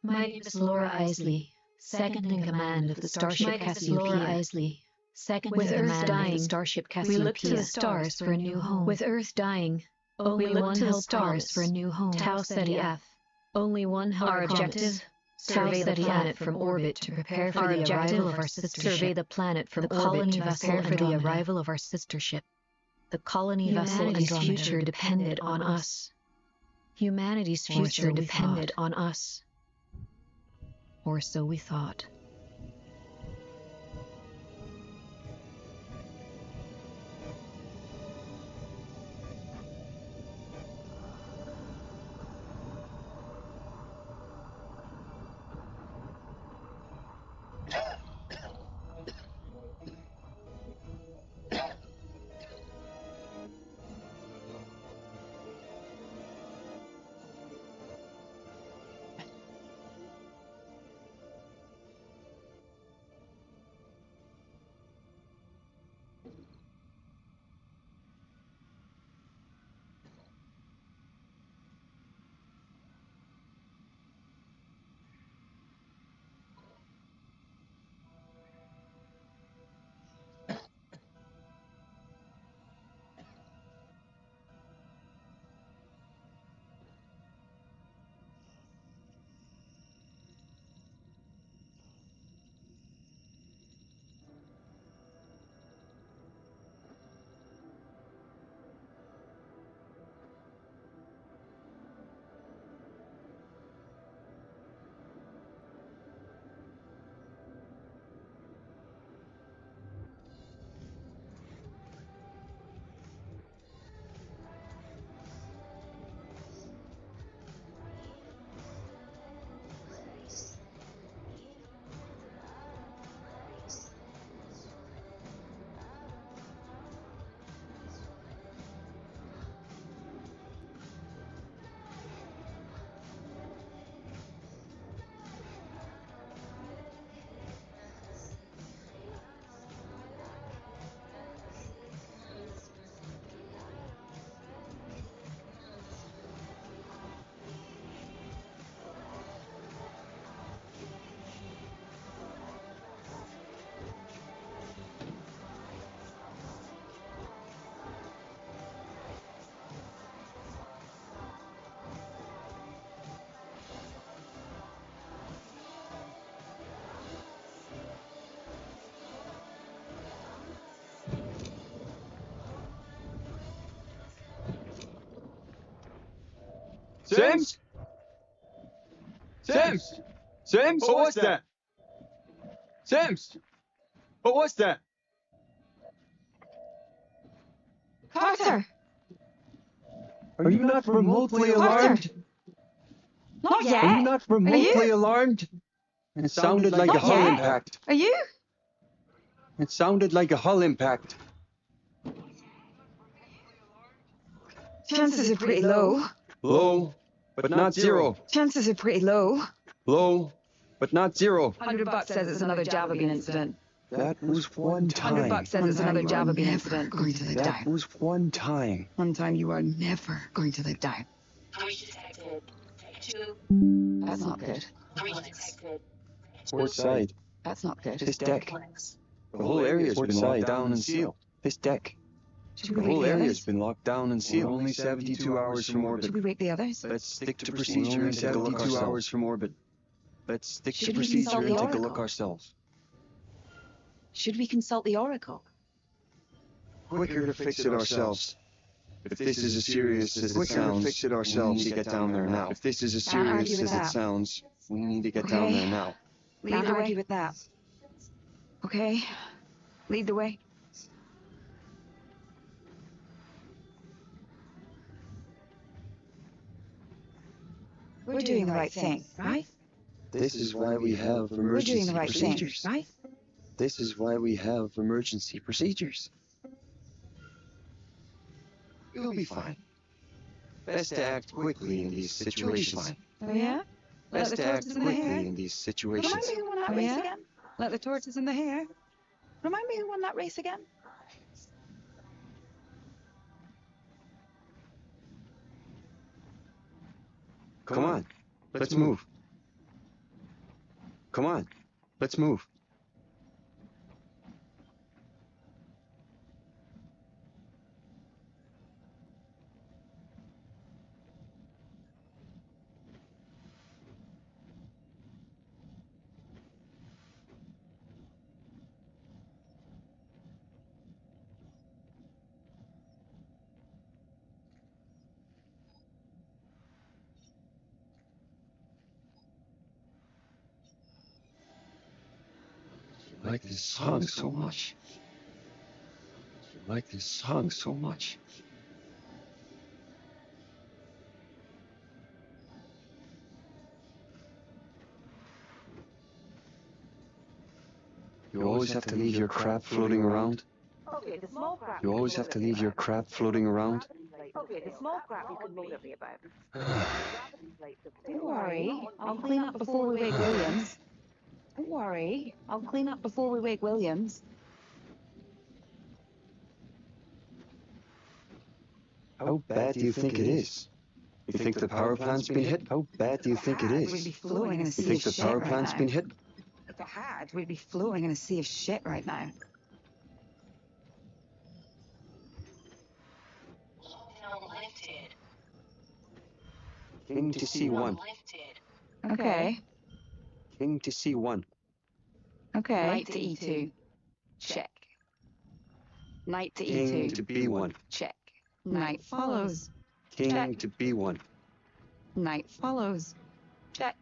My name is Laura Isley, second in command of the Starship Cassiopeia. Laura Isley, second in command of the Starship Cassiopeia. We look to the stars for a new home. With Earth dying, only one held stars for a new home. Tau Ceti F. Only one held our objective. Survey the planet from orbit to prepare for the arrival of our sister ship. Survey the planet from orbit to prepare for the arrival of our sister ship. The colony vessel Andromeda's future depended on us. Humanity's future depended on us. Or so we thought. Sims? Sims? Sims? What was that? Sims? What was that? Carter! Are you not remotely alarmed? Not yet! Are you not remotely alarmed? It sounded like a hull impact. Are you? It sounded like a hull impact. Chances are pretty low. Low, but not zero. Chances are pretty low. Low, but not zero. $100 says it's another Java bean incident. That was one time. $100 says it's another Java bean incident. Going to let That down. was one time. One time you are never going to let down. Breach detected. Take 2. That's not good. Breach detected. Port side. That's not good. This deck. The whole area's been locked down and sealed. This deck. Should The we wake whole the area's others? been locked down and sealed. Only 72 hours from orbit. Should we wake the others? Let's stick to procedure and take a look 72 hours from orbit. Let's stick to Should we procedure consult and the take a look Oracle? ourselves. Should we consult the Oracle? Quicker to fix it ourselves. If this is as serious as it sounds, fix it ourselves. We need to get down there now. If this is as Can't argue serious with as it that. sounds, we need to get down Okay. there now. Can't argue with that. Okay. Lead the way. We're doing the right thing, right? This is why we have We're doing emergency the right thing, procedures. right? This is why we have emergency procedures. You'll be fine. Best to act quickly in these situations. Oh yeah? Best the to act torches in the hair. quickly in these situations. Remind me who won that race again? Let the torches in the hair. Remind me who won that race again? Come on, let's move. Come on, let's move. I like this song so much. I like this song so much. You always have to leave your crap floating around. Okay, the small crap. You always have to leave your crap floating around. Okay, the small crap you could moan at me about. Don't worry, I'll clean up before we wake Williams. Don't worry, I'll clean up before we wake Williams. How bad do you think it is? You think the power plant's been hit? How bad do you think it We'd be is? floating in a You sea think of the shit power right plant's now. been hit? If it had, we'd be floating in a sea of shit right now. Lifted. King to C1. Lifted. Okay. King to C1. Okay. Knight to E2. Check. Knight to King E2. to B1. Check. Knight follows. King Check. to B1. Knight follows. Check.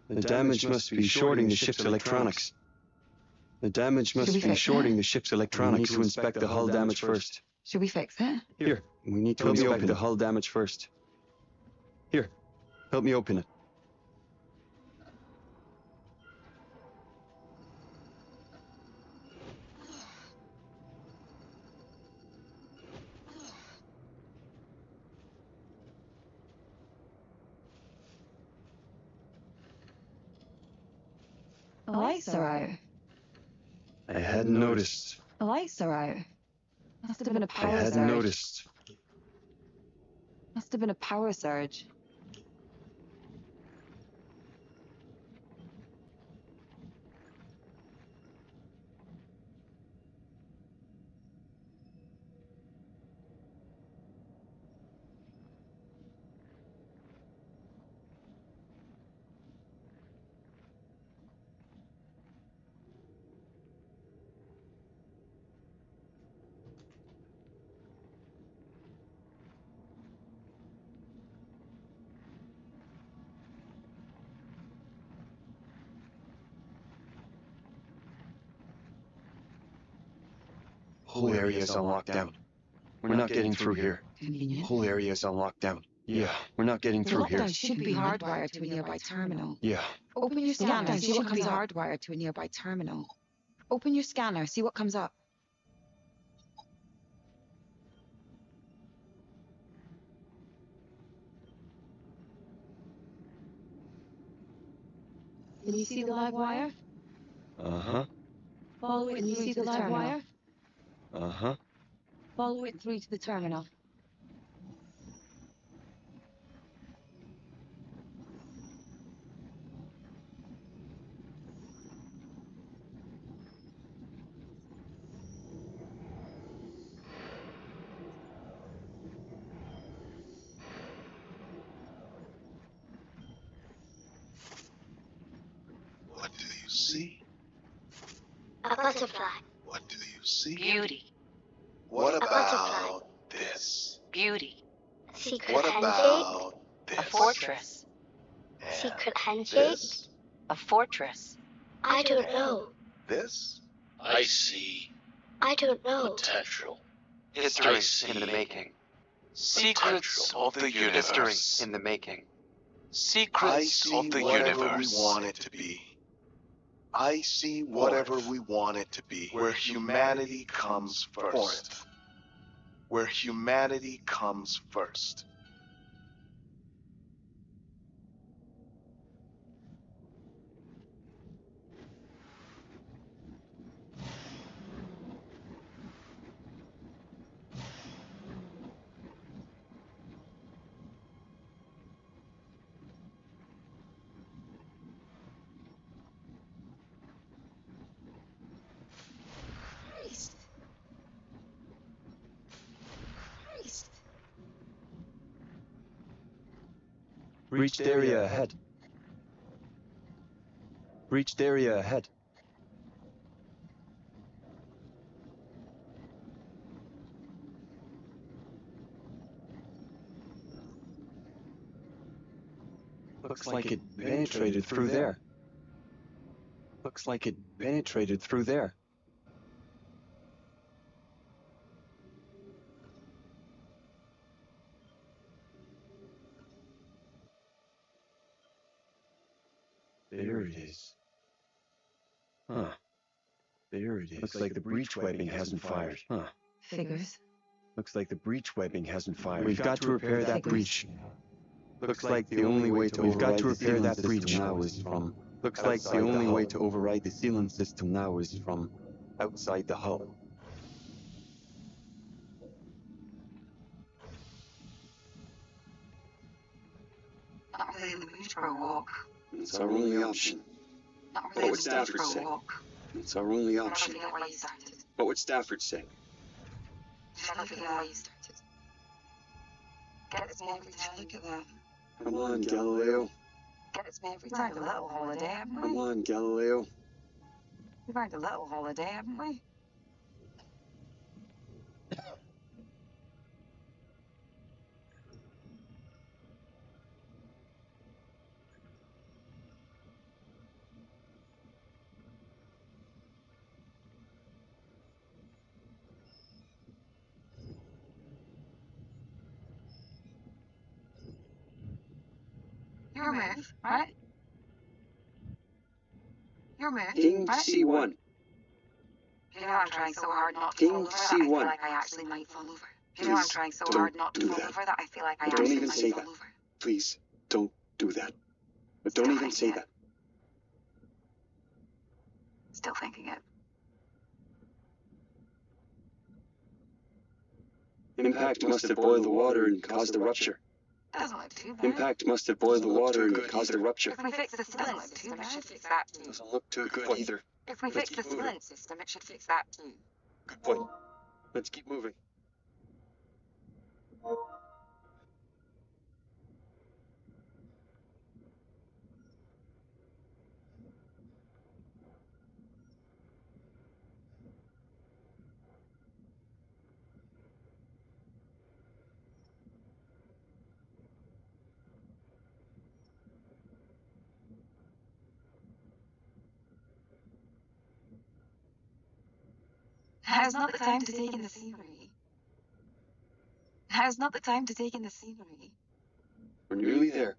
The damage must be shorting the ship's electronics. The damage must be shorting the ship's electronics. We need to inspect the hull damage first. Should we fix it? Here, we need to inspect the hull damage first. Here, help me open it. The lights are out. I hadn't noticed. The lights are out. Must have been a I power hadn't surge. noticed. Must have been a power surge. Whole area is on lockdown. We're not getting through here. Convenient. Whole area is on lockdown. Yeah, we're not getting The through here. lockdown should be hardwired to a nearby terminal. Yeah, Open your scanner, see what comes up. Hardwired to a nearby terminal. Open your scanner, see what comes up. Can you see the live wire? uh-huh, Follow it through to the live wire. uh-huh. Follow it through to the terminal. What do you see? A butterfly. What do you see? Beauty. What butterfly. about this? Beauty. Secret What handshake? about this? A fortress. And Secret handshake? this? A fortress. I don't know. This? I see I don't know. potential. History in the making. Secrets of the universe. History in the making. I Secrets see of the whatever universe. we want it to be. I see whatever we want it to be. Where humanity comes first. Where humanity comes first. Breached area ahead. Breached area ahead. Looks like it penetrated through there. Looks like it penetrated through there. There it is. Huh. There it is. Looks like the breach webbing hasn't fired. Huh. Figures. Looks like the breach webbing hasn't fired. We've got to repair that breach. Looks like the only way to override the sealant system now is from... Looks like the only way to override the sealant system now is from outside the hull. Not really in the mood for a walk. It's our only option. Not What really would in the mood Stafford for say? a walk. It's our only Never option. forget why you started. What would Stafford say? Never forget why you started. Gets me every time. Look at that. Come on, Galileo. Gets me every time. A little holiday, haven't we? Come on, Galileo. We've had a little holiday, haven't we? Your move, right? Your move, King right? C1. You know I'm trying so hard not to King fall over that I feel C1. like I actually might fall over. You know I'm Please, trying so don't hard not to do fall that. over that I feel like I Don't actually even might say fall that. over. Please, don't do that. But don't even say that. Still thinking it. Impact must have boiled the water and caused a rupture. Doesn't look too bad. Impact must have boiled the water and caused a rupture. If we fix the sealant system, it should fix that too. Doesn't look too good either. If we fix the sealant system, it should fix that too. Good point. Let's keep moving. Now's not the time to take in the scenery. Now's not the time to take in the scenery. We're nearly there.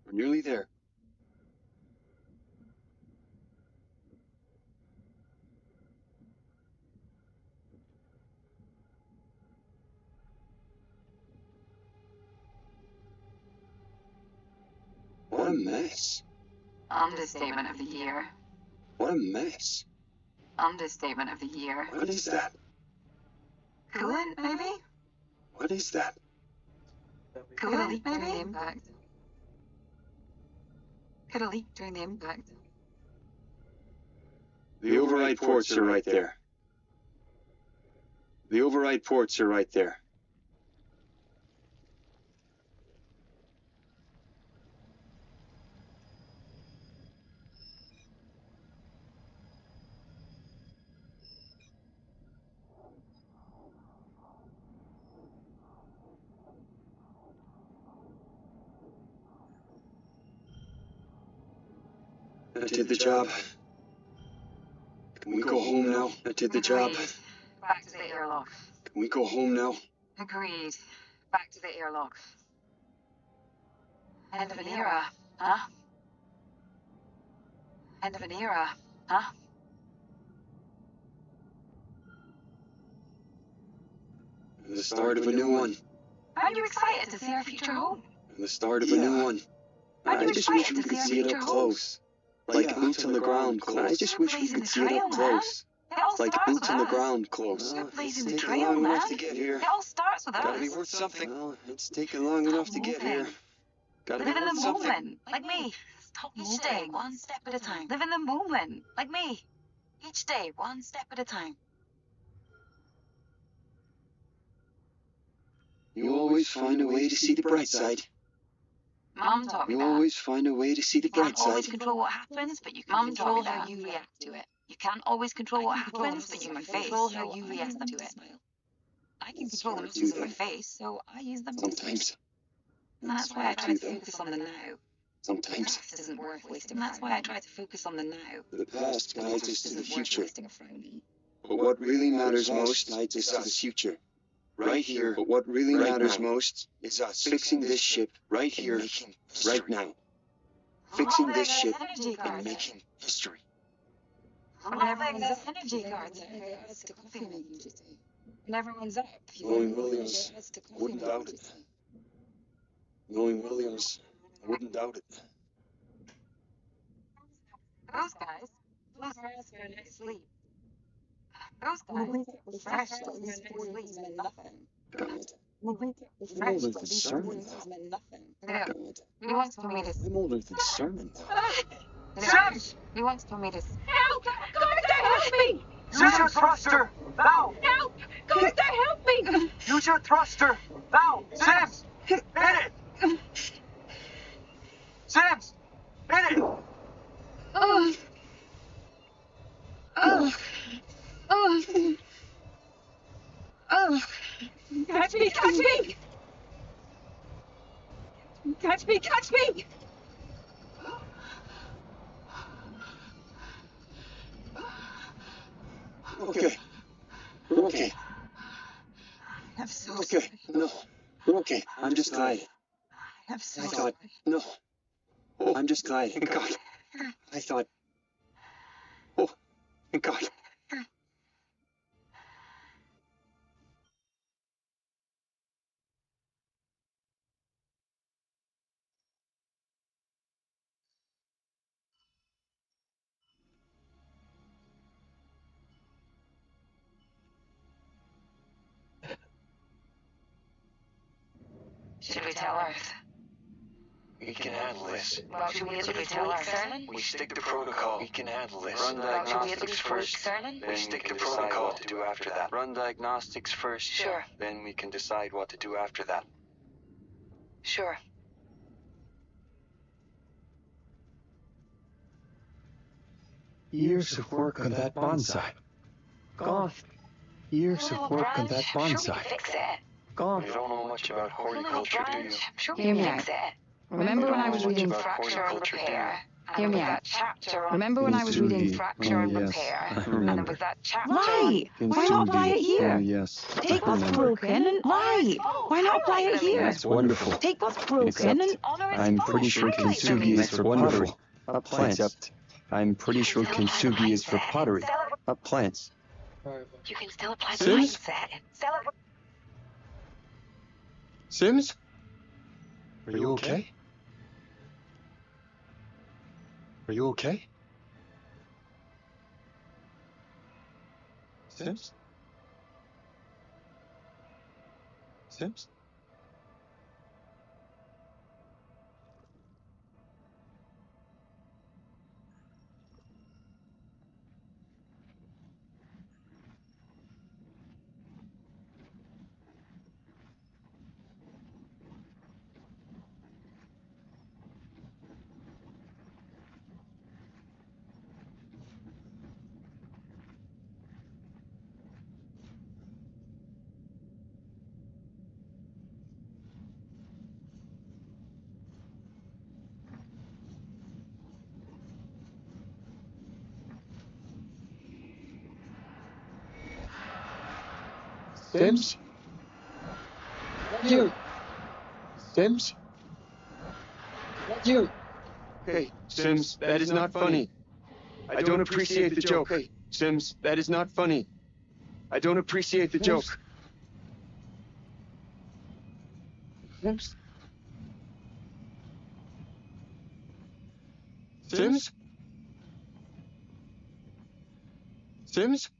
We're nearly there. What a mess. Understatement of the year. What a mess. Understatement of the year. What is that? Coolant, maybe? What is that? Could have leaked during the impact. Could have leaked during the impact. The override ports are right there. The override ports are right there. That did the job. Can we go home now? That did the job. Agreed. Back to the airlock. Can we go home now? Agreed. Back to the airlock. End of an era, huh? End of an era, huh? The start of a new one. Aren't you excited to see our future home? The start of a new one. Aren't I you just wish excited we to could see our see it future up home? close. Like boots on the ground close. I just wish we could see it up close. It all Like starts boots with on the us. ground close. We're blazing the It's taken trail, long man. enough to get here. It all starts with us. Gotta be worth something. Well, it's taken long enough to get here. Gotta be Live in worth the something. moment, like me. Stop each day, one step at a time. Live in the moment, like me. Each day, one step at a time. You always find a way to see the bright side. Mum taught me You that. always find a way to see the You can't bright always side. control what happens, but you can control how you react to it. You can't always control what happens, but you can control how you react to it. I can control the muscles in my face, so I use them. Sometimes. And that's why I try to focus on the now. Sometimes. The past isn't worth wasting. And that's why I try to focus on the now. The past guides us to the future. Wasting a frowny. But what really matters most is us. The future. Right here. But what really matters most is us. Fixing this ship right here, right now. Fixing this ship and making history. When everyone's up, energy cards are to coffee making today. When everyone's up, Knowing Williams, wouldn't doubt it. Knowing Williams, wouldn't doubt it. Those guys, those girls for a night's sleep. Those guys, fresh for a night's sleep meant nothing. God. Fresh I'm older than Sermon. meant nothing. God. He once told me this. I'm older than Sermon. He once told me this. Help! Gunther, help me! Use your thruster! Now! Help! Gunther, help me! Use your thruster! Now! Sims! Hit it! Sims! Hit it! Oh. Oh. Oh. Oh. Catch me! Catch me! Catch me! Catch me! Okay. We're okay. I'm so Okay. sorry. No. We're okay. I'm just tired. I'm so I thought. sorry. No. Oh, I'm just tired. Thank God. I thought. Oh, thank God. Should we tell Earth? We can handle this. Well, should we at least tweak Cernan? We stick to protocol. We can handle this. Run Well, should we at diagnostics least tweak first. Cernan? Then we stick to protocol. What to do after that. Run diagnostics first. Sure. Then we can decide what to do after that. Sure. Years of work on that bonsai. Gone. Years of work on that Sure we bonsai. can fix it. Gone. You don't know much about horticulture, do you? Sure we Hear can me fix it. Remember when I was reading Fracture and horticulture, Repair? Hear me out. Remember when I was reading Fracture and yes, Repair? I And there remember. was that chapter. Right! Why not apply it Oh, here? yes. Take I what's remember. broken and right. Why not apply it here? That's wonderful. Take what's broken Except and I'm pretty sure kintsugi is for pottery. Plants. Except I'm pretty sure kintsugi is for pottery. Plants. You can still apply the Sims? mindset and celebrate. Sims? Are you okay? Are you okay? Sims? Sims? Sims? You! Sims? You! Hey, Sims, that is not funny. I don't appreciate the joke. Hey, Sims, that is not funny. I don't appreciate the joke. Sims? Sims? Sims?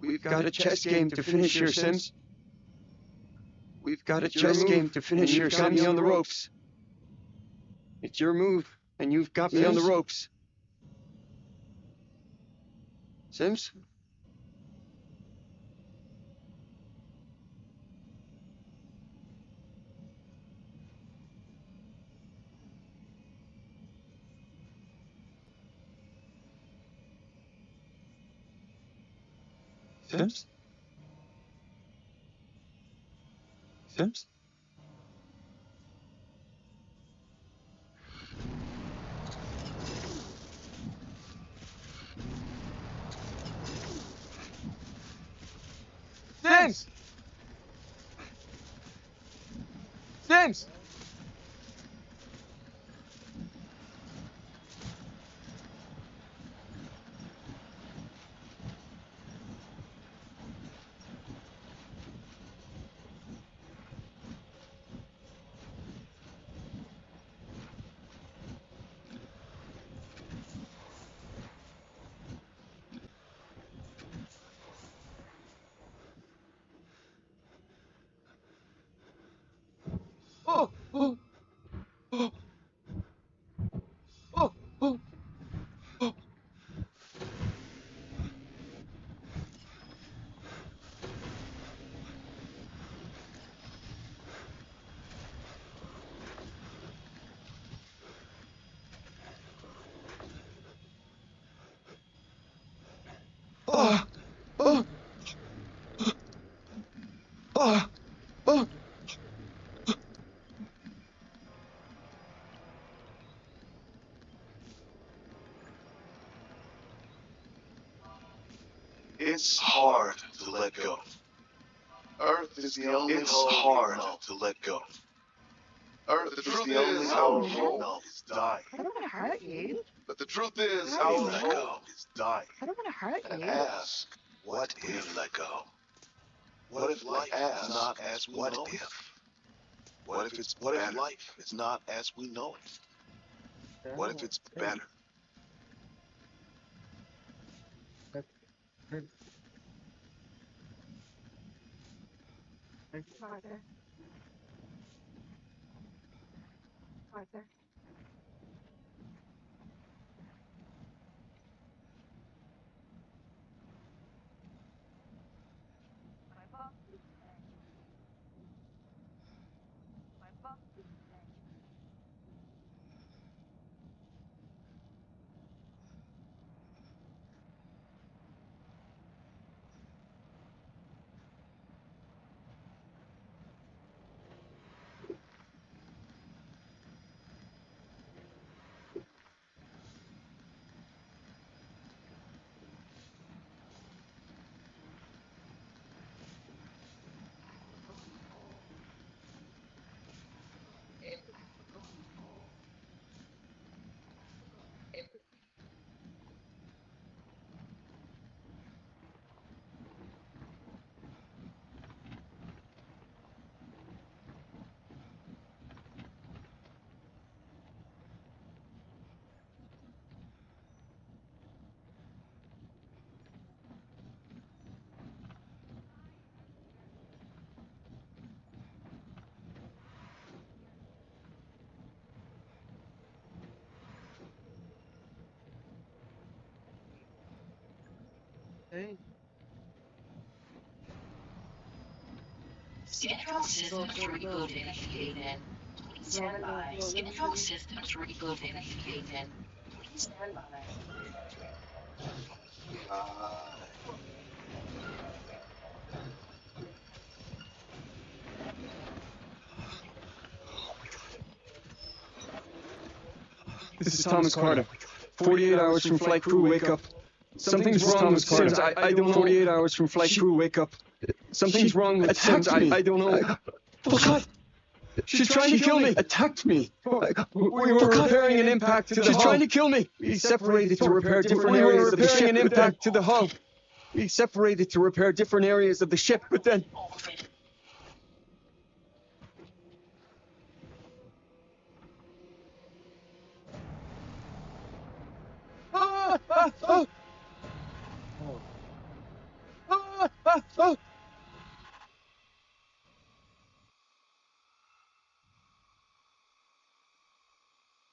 We've got a chess game to finish here, Sims. We've got a chess game to finish here. Got me on the ropes. It's your move, and you've got me on the ropes. Sims? Sims? Sims? Sims! Sims! Oh! Oh! Oh! Oh! Oh! Oh! Oh! Oh! Oh! Oh! It's hard to let go. Earth is the only It's hard to let go. Earth, the truth is, our home is dying. I don't want to hurt you. But the truth is, our home is dying. I don't want to hurt you. Ask, what if let go? What if life is not as we know it? What if life is not as we know it? What if it's better? Arthur. Arthur. Schedule systems reboot initiated. Please stand by. Schedule systems reboot initiated. Please stand by. This is Thomas Carter. 48 hours from flight crew, wake up. Something's wrong with Sims. I don't know. 48 hours from flight crew, wake up. Something's wrong with Sims. I don't know. What? She's trying to kill me. Attacked me. We were repairing an impact to the hull. She's trying to kill me. We separated to repair different areas of the ship. An impact to the hull. We separated to repair different areas of the ship, but then...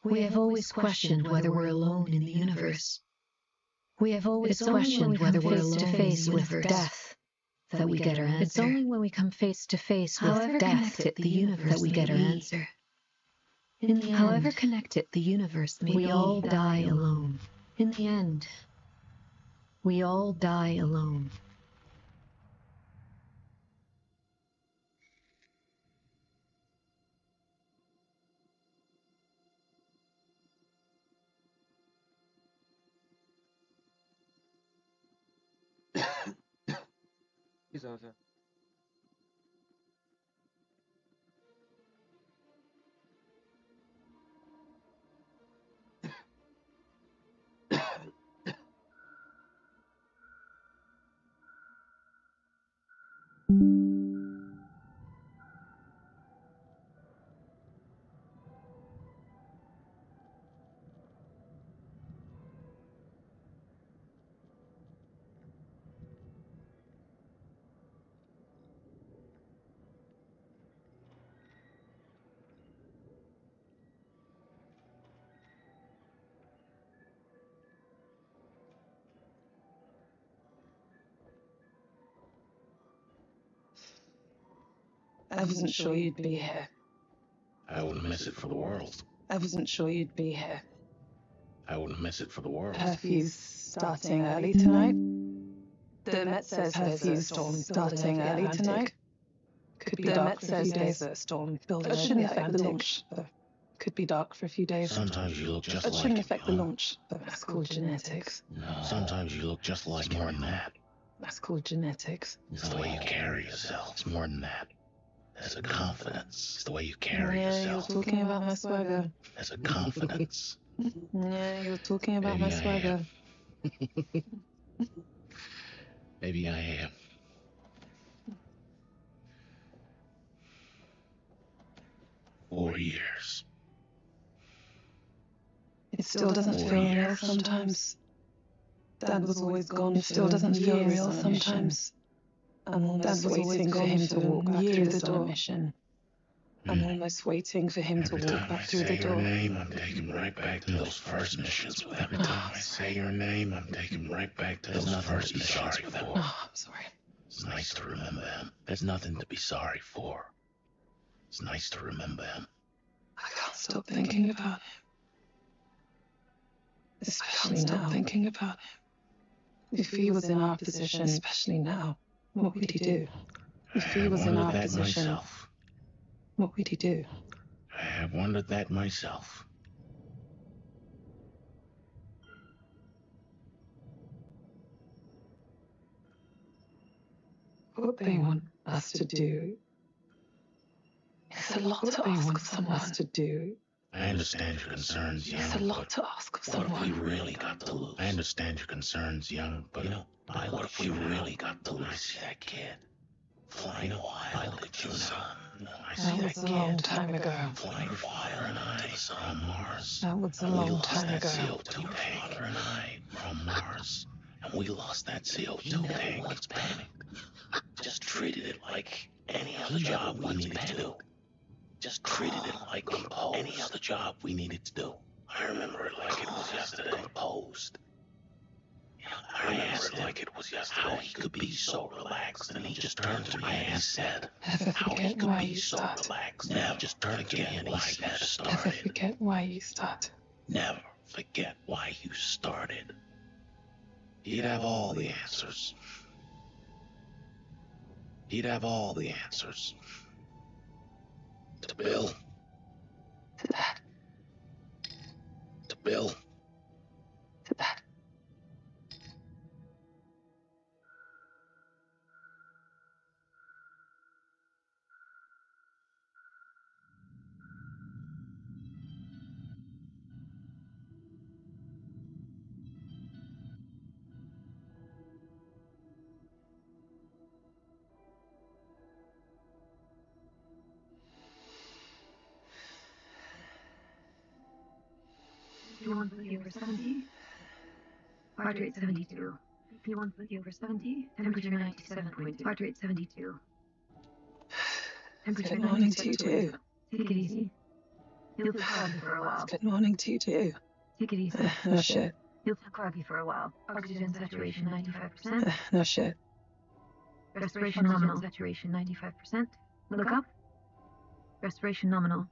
We have always questioned whether we're alone in the universe. We have always questioned whether we're face to face with death that we get our answer. It's only when we come face to face with death the universe that we get our answer. In the end, however connected the universe may be, we all die alone. In the end, we all die alone. I wasn't sure you'd be here. I wouldn't miss it for the world. I wasn't sure you'd be here. I wouldn't miss it for the world. Curfew's starting early tonight. The Met says curfew's starting early tonight. Could be dark for a few days. Storm building. That shouldn't affect the launch. Could be dark for a few days. Sometimes you look just That like shouldn't it, affect the launch. That's called genetics. No. Sometimes you look just like more than that. That's called genetics. It's the way you carry yourself. It's more than that. There's a confidence. It's the way you carry yourself. You're talking about my swagger. There's a confidence. Yeah, you're talking about my swagger. Maybe I am. Four years. It still doesn't feel real sometimes. Dad was always gone. It still doesn't feel real sometimes. I'm almost waiting for him to walk back through the door. I'm almost waiting for him to walk back through the door. Every time I say your name, I'm taken right back to those first missions. Every time I say your name, I'm taken right back to those first missions with them. Oh, I'm sorry. It's nice to remember him. There's nothing to be sorry for. It's nice to remember him. I can't stop thinking about him. Especially now. Thinking about him. If he was in our position, especially now, what would he do? If he was in our position, what would he do? I have wondered that myself. What they want us to do. It's a lot to ask of someone to do. I understand your concerns, young. It's a lot to ask of someone. What if we really got to lose? I understand your concerns, young, but what if we really got to lose? I see that kid flying wild at you, son. I see that was a long time ago. Flying wild and I on Mars. That was a long time ago. CO2 tank. And I from Mars, and we lost that CO2 tank. Let's panic. Just treated it like any other job we needed to do. Just treated it like any other job we needed to do. I remember it like it was yesterday. Composed. I remember it like it was yesterday. How he could be so relaxed, and he just turned to me and he said, how he could be so relaxed. Never just turned to me and he said, Never forget why you started. Never forget why you started. He'd have all the answers. He'd have all the answers. To Bill. To that. To Bill. To that. P1 put you over 70. Heart rate 72. P1 put you over 70. Temperature 97.2. Heart rate 72. Temperature Good morning to you too. Take it easy. You'll be calm for a while. Good morning to you too. Take it easy. Oh shit. You'll feel groggy for a while. Oxygen saturation 95%. No shit. Respiration nominal. Saturation 95%. Look up. Respiration nominal.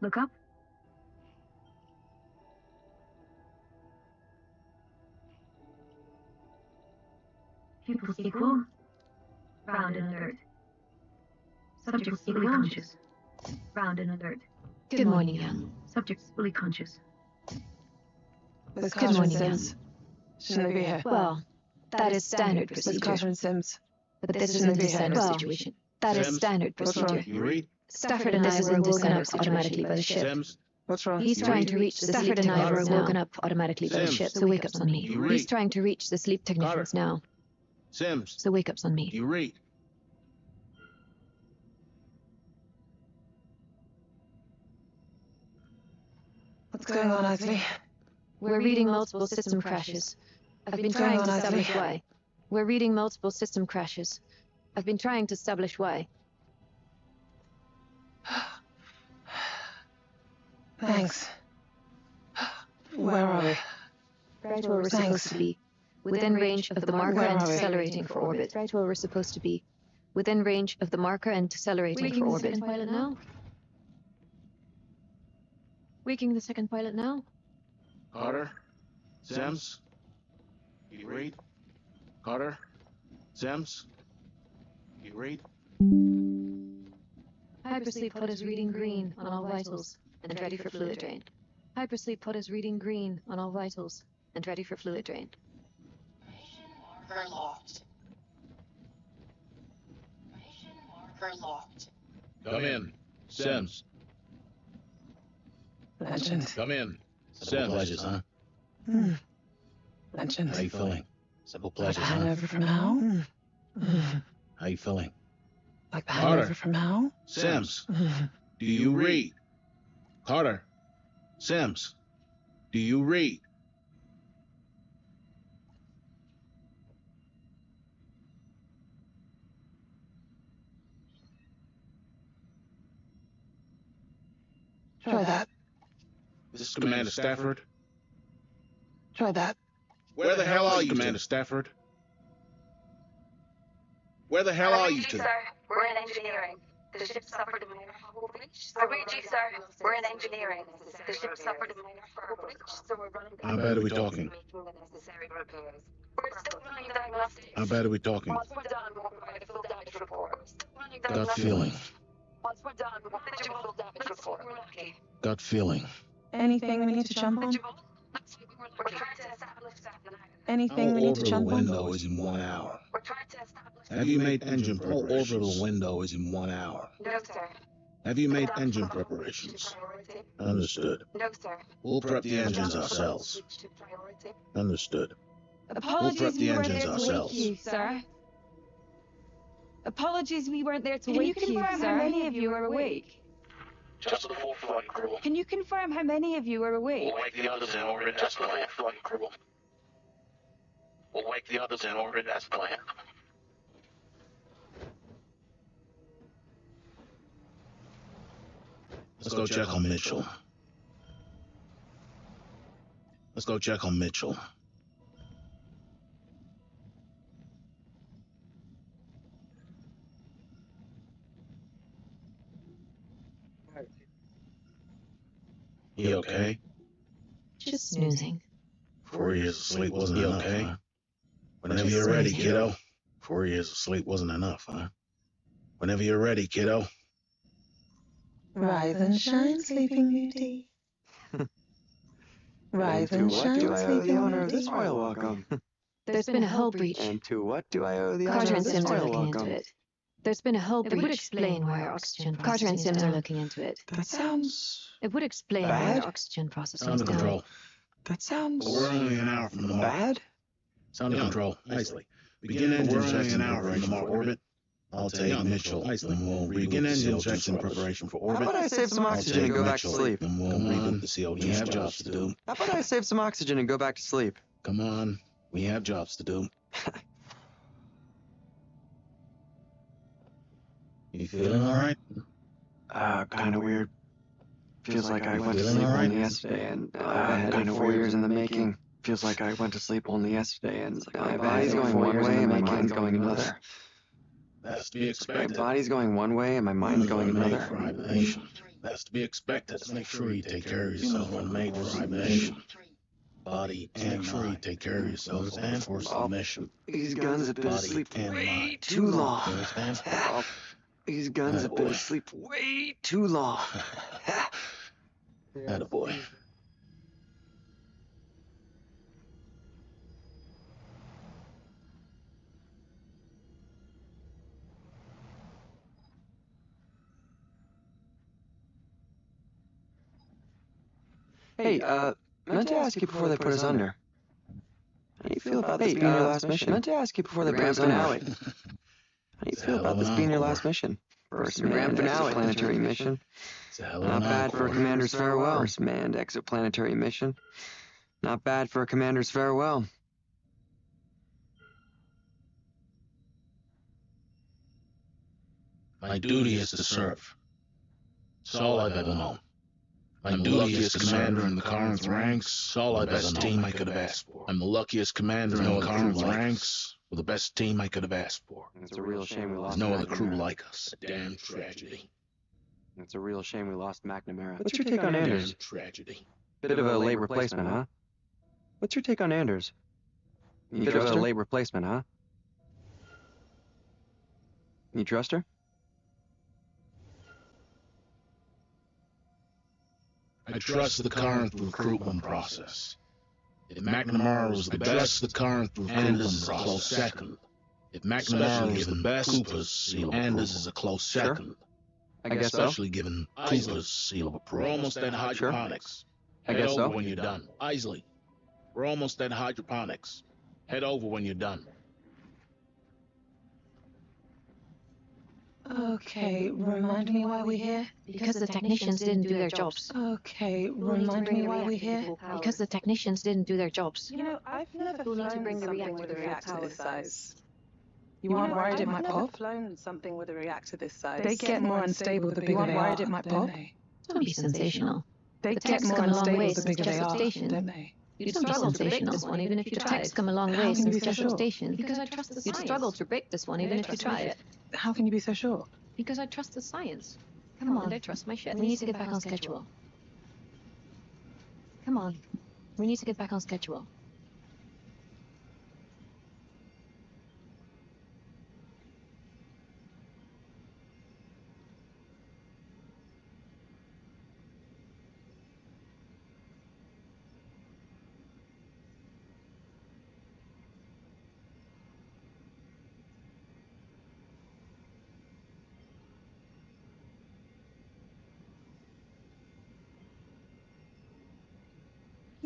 Look up. Pupils equal. Round and alert. Subjects equally conscious. Round and alert. Good morning, young. Subjects fully conscious. Where's Good Carter and morning, young. Sims? Shouldn't they be here? Well, that is standard Where's procedure. Carter and Sims? But this Shouldn't isn't they a be here? standard Well, situation. That is Sims? standard What's wrong? procedure. You read? Stafford and I were woken up automatically by the ship. Sims? What's wrong? He's trying to reach the sleep technicians now. Woken up automatically by the Sims. ship, so wake ups on me. You He's read? trying to reach the sleep technicians now, Sims? so wake ups on me. You read? What's going on, Isley? We're reading multiple system crashes. I've been trying to establish why. We're reading multiple system crashes. I've been trying to establish why. Thanks. Where are we? Right where we're supposed to be. Within range of the marker Where and are we? decelerating for orbit. Right where we're supposed to be. Within range of the marker and decelerating for orbit. Waking the second pilot now? Waking the second pilot now? Carter? Sims? You read? Carter? Sims? You read? Hypersleep pod is reading green on all vitals and ready for fluid drain. Hypersleep pod is reading green on all vitals and ready for fluid drain. Mission marker locked. Mission marker locked. Come in. Sims. Legend. Come in. Sims. Pleasures, huh? Legend. How you feeling? Simple Like pleasures, the huh? hangover from hell? How you feeling? Like the Carter. hangover from hell? Sims. Do you read? Carter. Sims. Do you read? Try that. This is Commander Stafford. Try that. Where the hell are you, Commander Stafford? Where the hell are you Sir, two? we're in engineering. The ship suffered a minor hull breach. I read you, sir. We're in engineering. The ship suffered a minor hull breach, so we're running How bad are we talking? making the necessary repairs. We're still running diagnostics. How bad are we talking? Once we're done, we'll provide a full damage report. We're still running Gut diagnostics. feeling. Once we're done, we'll provide a full damage report. We're lucky. Gut feeling. Anything we need to jump on? We're trying to establish that. Anything we need to orbital jump on? window is in 1 hour. We're trying to establish. Have you made engine Whole preparations? orbital window is in 1 hour. No, sir. Have you made engine preparations? Priority. Understood. No, sir. We'll prep the engines ourselves. Priority. Understood. Apologies, prep the we weren't engines there to ourselves. wake you, sir. Apologies, we weren't there to Can you wake you, confirm sir. how Many of you are awake. Just the full flight crew. Can you confirm how many of you are awake? We'll wake the others in orbit as planned. Flight crew. We'll wake the others in orbit as planned. Let's go check on Mitchell. Let's go check on Mitchell. He okay? Just snoozing. 4 years of sleep wasn't enough, okay? Huh? Whenever you're ready, kiddo. 4 years of sleep wasn't enough, huh? Whenever you're ready, kiddo. Rise and shine, Sleeping Beauty. Rise and shine, do I owe the Sleeping owner of this Beauty. oil welcome? There's been a hull breach. And to what do I owe the owner Carter of and this Sims are oil looking welcome? into it. There's been a hull breach. It would explain why our oxygen Carter and processing is Sims are down. looking into it. That sounds It would explain why Bad? our oxygen processing Sound is of down. control. that sounds We're only an hour from the mark. bad. Sound of control. Nicely. Begin engine checks in preparation for orbit. I'll take Mitchell. Nicely. We'll begin engine checks in preparation for How orbit. about I save some I'll oxygen take and go back to Mitchell, sleep? And we'll reboot the CO2 We have jobs to do. How about I save some oxygen and go back to sleep? Come on. We have jobs to do. You feeling all right? Kind of weird. Feels like I went to Feeling sleep all right? only yesterday, and I had been 4 years in the making. Feels like I went to sleep only yesterday, and my body's going one way and my mind's going another. That's to be My expected. body's going one way and my mind's going Made another. for hibernation. That's to be expected. Just make sure you take care of yourself. One made for hibernation. Body and make sure you take care of yourself. Stand for submission. These guns have been Body asleep and way mind. too long. You understand? These guns have been asleep way too long. Attaboy. Hey, meant to ask you before they put us under. How do you feel about this being your last mission? Meant to ask you before they put us under. How do you feel about this being your last mission? First manned exoplanetary mission. Not bad for a commander's farewell. First manned exoplanetary mission. Not bad for a commander's farewell. My duty is to serve. It's all I've ever known. My duty as commander in the Corinth ranks, it's all I've ever known. The best team I could have asked for. I'm the luckiest commander in the Corinth ranks, with the best team I could have asked for. It's a real shame we lost. There's no other crew like us. A damn tragedy. It's a real shame we lost McNamara. What's your take on Anders? Damn tragedy. Bit of a late replacement, huh? What's your take on Anders? Bit of a late replacement, huh? You trust her? I trust the Corinth recruitment process. If McNamara was the best, the Corinth recruitment is a close second. If McNamara was the best, Cooper's seal of approval. Anders is a close second. I guess so. Especially given Cooper's seal of approval. We're almost at hydroponics. I guess so. Head over when you're done. Isley, we're almost at hydroponics. Head over when you're done. Okay, remind me why we're here. Because the technicians didn't do their jobs. Okay, remind me why we're here. Because the technicians didn't do their jobs. You know, I've never We'll need to flown bring the something reactor with a to full reactor power this for size. You aren't worried it might pop? I've never flown something with a reactor this size. They get more unstable the bigger they are, worried it might pop? Don't be sensational. They The get tech's more come a long unstable way the since bigger they Jessup are, Station. don't they? You'd struggle to break this one even if you The tried. tech's come a long How way can you since be so Jessup sure? Station. Because I trust the science. You'd struggle to break this one even if you try it. How can you be so sure? Because I trust the science. Come on, I trust my shit. We need to get back on schedule. Come on. We need to get back on schedule.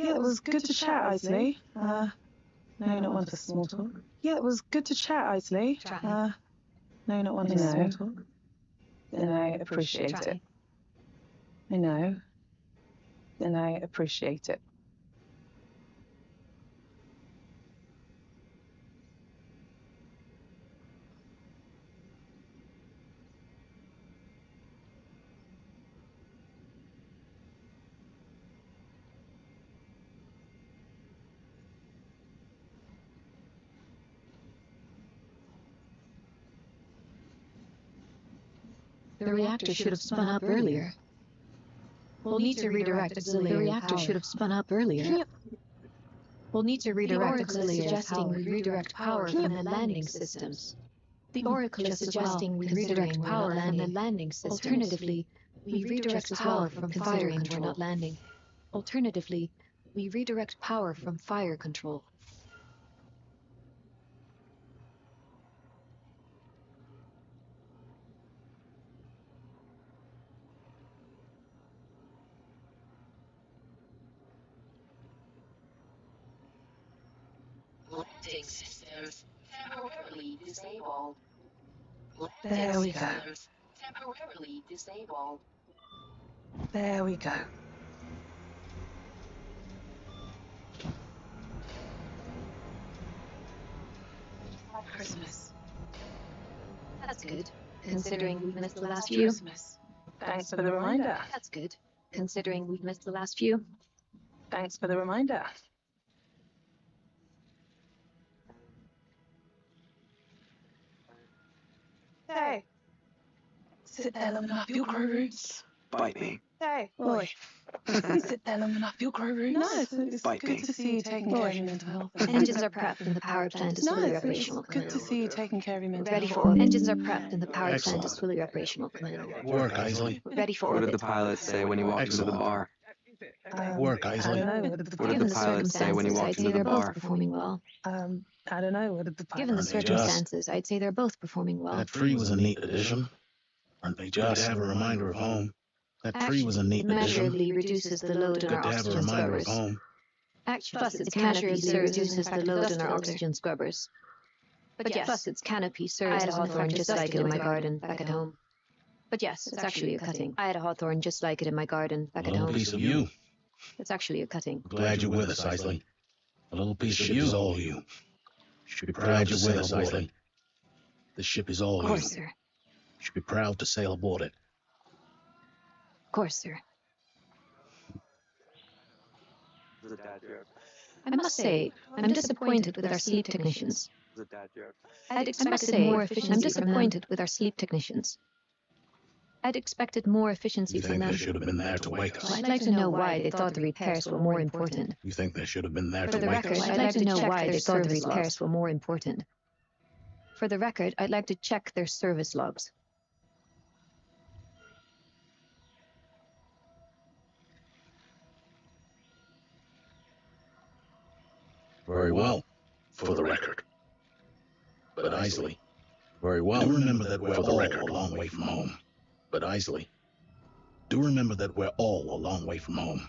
Yeah, it was good to chat, Isley. No, not one for small talk. Yeah, it was good to chat, Isley. No, not one for small talk. And I appreciate it. I know. And I appreciate it. The reactor should have spun up earlier. We'll need to redirect auxiliary power. The reactor should have spun up earlier. We'll need to redirect auxiliary suggesting we redirect power from the landing systems. The Oracle is suggesting we redirect power from the landing systems. Alternatively, we redirect power from fire control. We're not landing. Alternatively, we redirect power from fire control. Landing systems temporarily disabled. There we go. Systems temporarily disabled. There we go. Christmas. That's good, considering we've missed the last few. Christmas. Thanks for the reminder. That's good, considering we've missed the last few. Thanks for the reminder. Hey. Sit there long enough, you'll grow roots. Bite me. Hey, boy. Sit there long enough, you'll grow roots. No, it's Bite good me. to see you taking care of your mental health. Engines are prepped and the power plant is No, fully it's operational. good to see you taking care of your mental Ready health. for orbit. Engines are prepped and the power plant Excellent. is fully operational. Work, Isley. Ready for What orbit. did the pilot say when he walked into the Excellent. bar? Work, I Isley. don't know. What did Given the the pilot say when he circumstances, walked I'd say into the they're both bar? performing well. I don't know. What did the pilot Given the Aren't they just? circumstances, I'd say they're both performing well. That tree was a neat addition. Aren't they just? Good to have a reminder of home. That tree was a Actually, neat it addition. measurably reduces the load in Good our to have a oxygen reminder of scrubbers. home. Actually, plus its canopy reduces the load in our oxygen scrubbers. But yes, plus its canopy serves as an hawthorn just like it in my garden back at home. But yes, it's actually a cutting. I had a hawthorn just like it in my garden back A at little home. piece of you. It's actually a cutting. Glad you're with us, Isley. A little piece of you is all you. Should be proud you're with us, Isley. The ship is all Of you. course, sir. Should be proud to sail aboard it. Of course, sir. It's a dad joke. I must say, I'm disappointed with our sleep technicians. It's a dad joke. I'm disappointed with our sleep technicians. I'd expected more efficiency You from think them. they should have been there to wake Well, us? I'd like to know why they thought the repairs were more important. You think they should have been there For to the wake record, us? I'd like to know why they thought the repairs were more important. For the record, I'd like to check their service logs. Very well, for the record. But Isley, very well. Do remember that we're all a long way from home. But Isley, do remember that we're all a long way from home.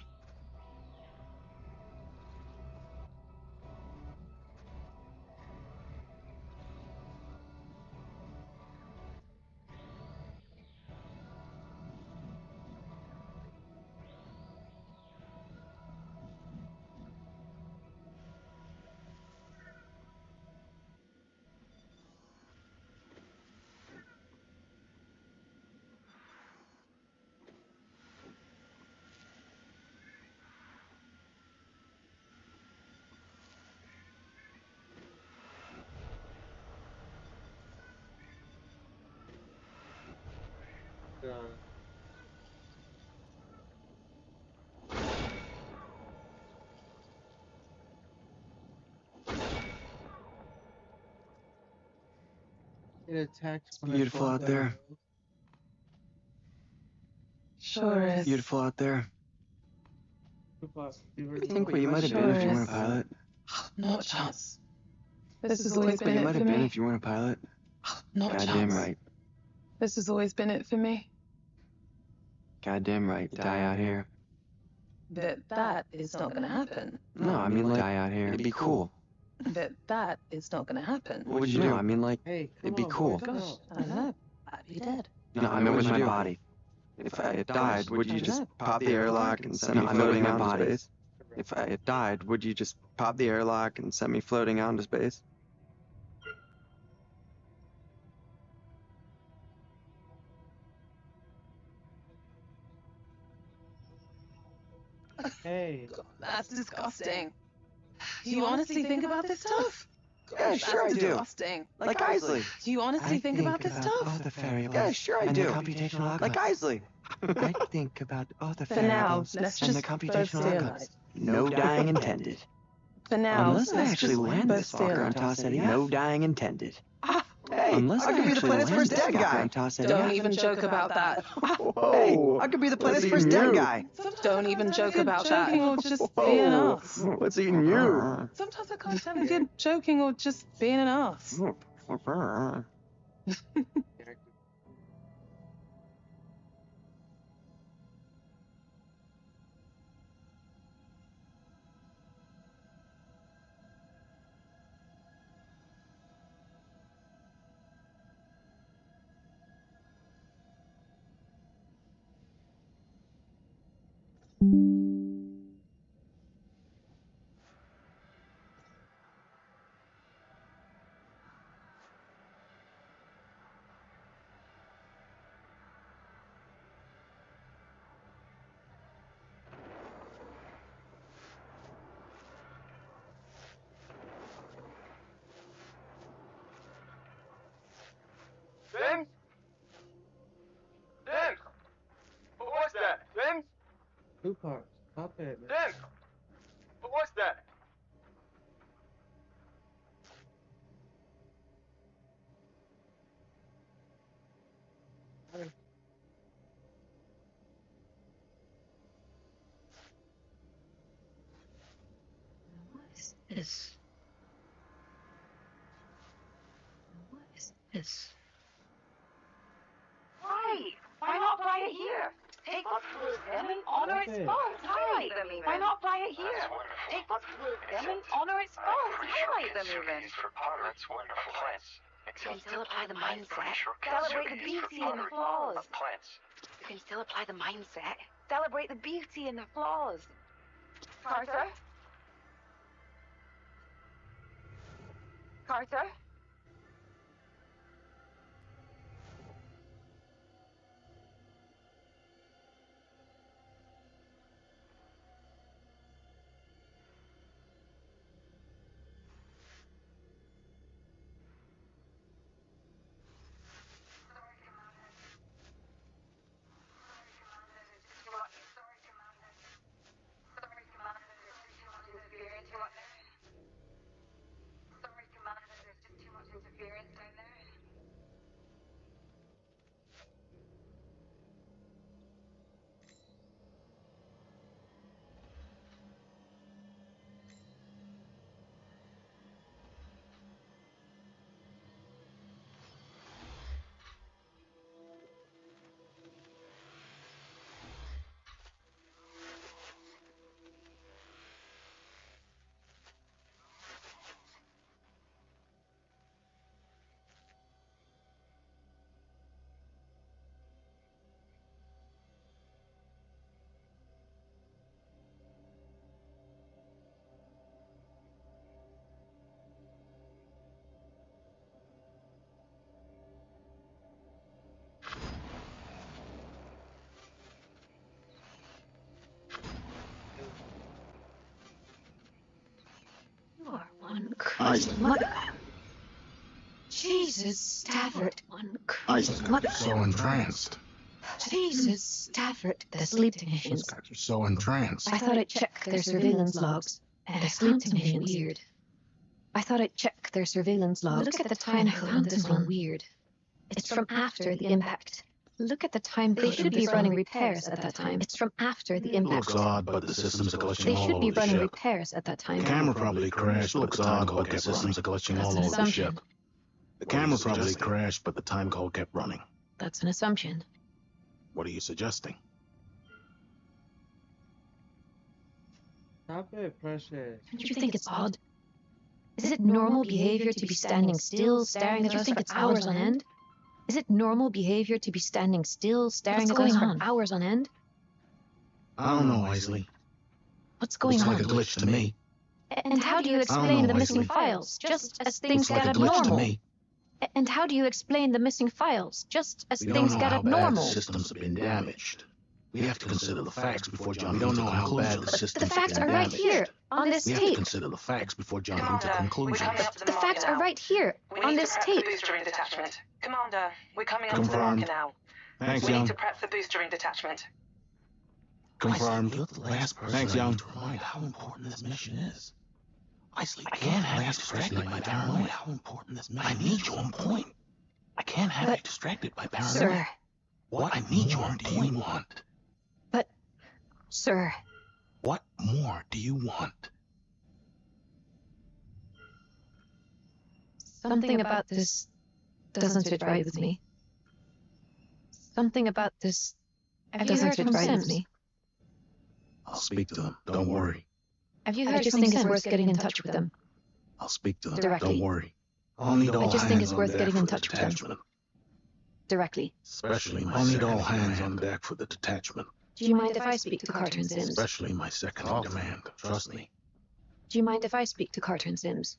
It's beautiful out there. Sure is. Beautiful out there. What do you think where you might have been if you weren't a pilot? Not a chance. This has What do you always think where been you it might for have been me. if you weren't a pilot? Not a Goddamn chance. right. This has always been it for me. Goddamn right. Die out here. That is not going to happen. No, I mean like die out here. It'd be cool. That is not going to happen. What would you do? I mean like it'd be cool. Gosh, I don't know. I'd be dead. No, I mean with my body. If I had died, would you just pop the airlock and send me floating out into space? If I had died, would you just pop the airlock and send me floating out into space? Hey. That's disgusting. Do you honestly think about this stuff? Yeah, sure I do. Disgusting. Like Isley. Do you honestly think about this stuff? the variables. Yeah, sure I do. Like Isley. I think about all the For now, variables let's and the just computational both stay outcomes. alive. No dying intended. For now, Unless I let's actually just land both this stay fucker on alive. Toss Eddie. No dying intended. Hey, Unless I could be the actually planet's land first this dead fucker guy. on Toss Eddie. Don't even joke about that. Hey, I could be the planet's first dead guy. Don't even joke about that. Or just being an ass. What's eating you? Sometimes I can't tell if you're joking or just being an ass. Two parts. Stop it, man. Dan! What was that? Is what is this? Why not fly it here? Take what's blue them and honor its faults. Highlight them even. Why not fly it here? Take what's blue them and honor its faults. Highlight them even. That's wonderful. Plants. You can still apply the mindset. Celebrate the beauty and the flaws. Plants. You can still apply the mindset. Celebrate the beauty and the flaws. Carter? Carter? You are one crazy mother. Jesus Stafford, one crazy mother. So entranced. Jesus Stafford, the sleep technicians. You're so entranced. I thought I'd check their surveillance logs, and the sleep technician weird. I thought I'd check their surveillance logs. Look at the time code on this one. Weird. It's from after the impact. Look at the time code. They should be running repairs at that time. It's from after the impact. Looks odd, but the systems are glitching They all should over be the running ship. repairs at that time. The camera probably crashed. Looks odd, but the systems are glitching That's all an over the assumption. ship. The camera probably crashed, but the time code kept running. That's an assumption. What are you suggesting? Stop it, Precious. Don't you think it's odd? Is it normal behavior to be standing still, staring at us for hours on end? Is it normal behavior to be standing still, staring at us for hours on end? I don't know, Isley. What's going on? Looks like a glitch to me. And how do you explain the missing files, just as things Looks like get a glitch to abnormal? me. And how do you explain the missing files, just as We don't things know get how bad abnormal? the systems have been damaged. We have to consider the facts before jumping to conclusions. We don't know how bad the systems The facts are right here, on this We have to tape. consider the facts before jumping to Commander, conclusions. we're coming up to The the facts marker are now. right here, We on need this to prep tape. the boostering detachment. Commander, we're coming up to the Confirmed. marker now. Thanks, We Young. need to prep the boostering detachment. Confirmed. You're the last person Thanks, I Young. need to remind how important this mission is. Isley, I can't have you distracted by paranoia. How important this mission is. I need you on point. I can't have you distracted by paranoia. Sir, What I need you on point. Want? sir, What more do you want? something about this doesn't sit right with me. Something about this doesn't sit right with me. I'll speak to them. Don't worry. Have you heard? I just think it's worth getting in touch with them. I'll speak to them. Directly. Don't worry. I'll need all I just think it's hands worth on deck getting in for the touch with them. detachment. Directly. Especially my I'll need all hands on deck for the detachment. Do you mind if I speak to Carter and Sims? Especially my second in command. Trust me. Do you mind if I speak to Carter and Sims?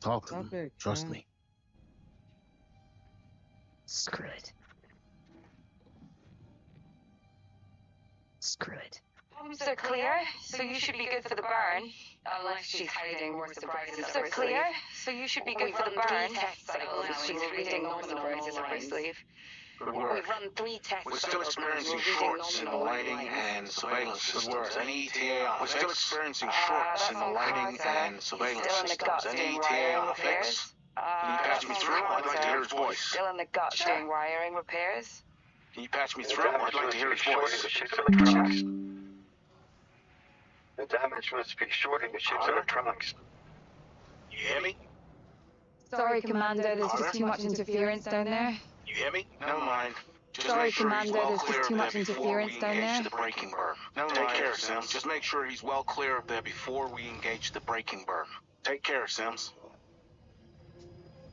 Talk to Stop them. it, Trust Cam. me. Screw it. Screw it. Homes are clear, so you should be good for the burn. Unless she's hiding more surprises up her sleeve. So you should be good for the burn. Unless she's hiding more surprises up her sleeve. Good work. We've run 3 tests. We're still experiencing shorts in the lighting and surveillance systems. Any ETA on? We're still experiencing shorts in the lighting and surveillance systems. Any ETA on a fix? Can you patch me through? I'd like to hear his voice. Still in the guts doing wiring repairs. Can you patch me through? I'd like to hear his voice. The ship's electronics. The damage must be shorting the ship's electronics. You hear me? Sorry, Commander, there's just too much interference down there. You hear me? Never mind. Just Sorry, make sure he's Commander, well there's clear just too of much there before interference we down engage there. the braking berm. Never Take care, Sims. Just make sure he's well clear of there before we engage the braking berm. Take care, Sims.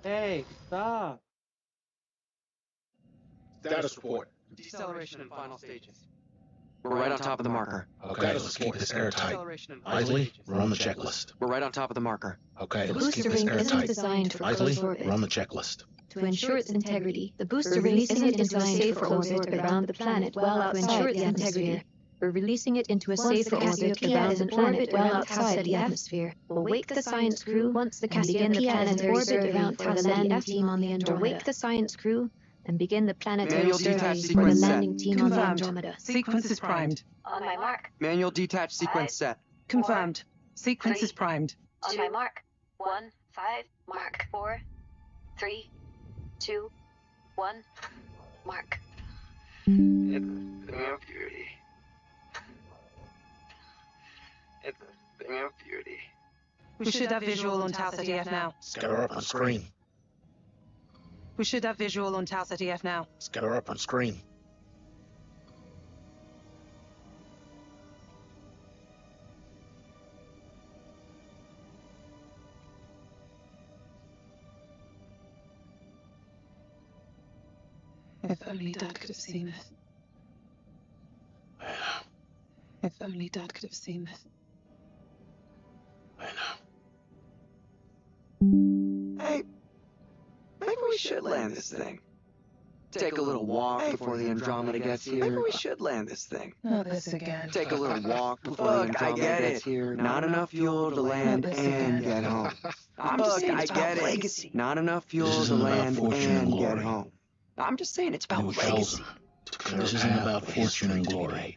Hey, stop. Status report. Deceleration in final stages. We're right on top of the marker. Okay, let's keep this airtight. Deceleration in final Isley, stages. we're on the checklist. We're right on top of the marker. Okay, The let's keep booster this ring isn't airtight. designed for Isley, close orbit. we're on the checklist. To ensure its integrity, the booster ring isn't designed for orbit around the planet well outside its integrity. We're releasing it into a safer orbit around the planet well outside the atmosphere. We'll wake the science crew once the planetary orbit around for the landing team on the Andromeda. Wake the science crew and begin the planetary Manual survey detach for the sequence set. landing team on the Confirmed. Andromeda. Sequence is primed. On my mark. Manual detach sequence set. Confirmed. Sequence is primed. On my mark. 1, 5, mark. 4, 3, 2, 1, mark. It's a thing of beauty. It's a thing of beauty. We should have visual on Tau City F now. Let's get her up on screen. We should have visual on Tau City F now. Let's get her up on screen. If only Dad could have seen this. I know. If only Dad could have seen this. I know. Hey, maybe we should land this thing. Take a little walk before the Andromeda gets here. Maybe we should land this thing. Not this again. Take a little walk before the Andromeda gets here. Not enough fuel to land and get home. I'm just saying it's about legacy. Not enough fuel to land and get home. I'm just saying it's about We were legacy. chosen to clear This isn't about fortune and glory.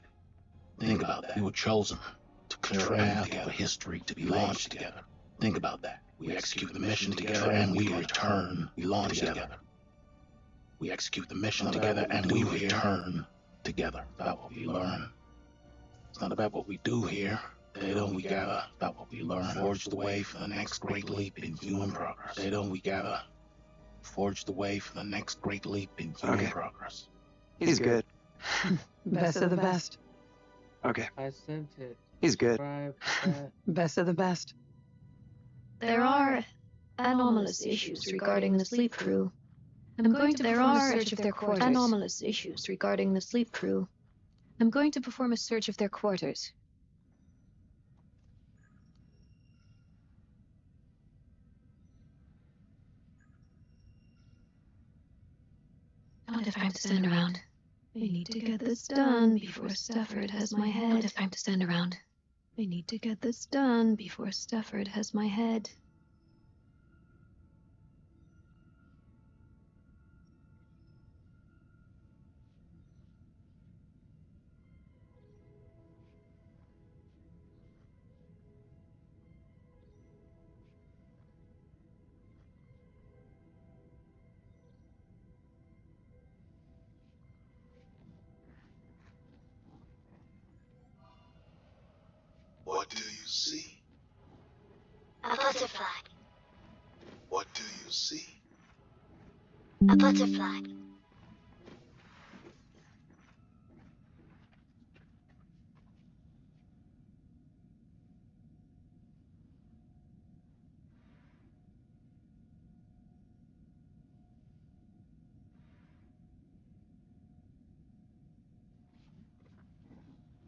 Think about that. We were chosen to clear a path of history to be launched together. Think about that. We execute the mission together and we return. We launch together. We execute the mission together and we return together. About what we learn. It's not about what we do here. They don't we gather. About what we learn. Forge the way for the next great leap in human progress. They don't we gather. Forge the way for the next great leap in human progress. He's good. Best of the best. Okay. I sent it. He's good. Subscribe to that. Best of the best. There are anomalous issues regarding the sleep crew. I'm going to perform a search of their quarters. Anomalous issues regarding the sleep crew. I'm going to perform a search of their quarters. I don't have time to stand around. I need to get this done before Stafford has my head. I don't have time to stand around. I need to get this done before Stafford has my head. What do you see? A butterfly. What do you see? A butterfly.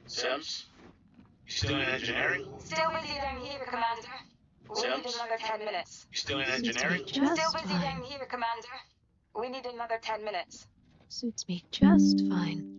Sims? You still in engineering? Still busy down here, Commander. We need Sims? another 10 minutes. You still in engineering? Just Still busy fine. down here, Commander. We need another 10 minutes. Suits me just fine.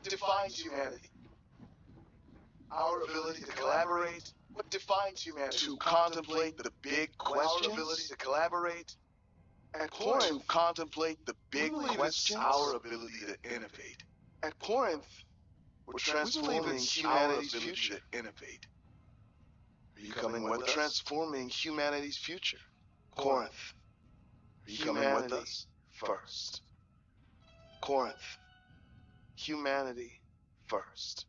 What defines humanity? Our ability to collaborate. What defines humanity? To contemplate the big questions. Our ability to collaborate. At Corinth, to contemplate the big questions. Our ability to innovate. At Corinth, we're transforming humanity's future. Innovate. Are you coming with us? Transforming humanity's future. Corinth. Are you coming with us? First. Corinth. Humanity first.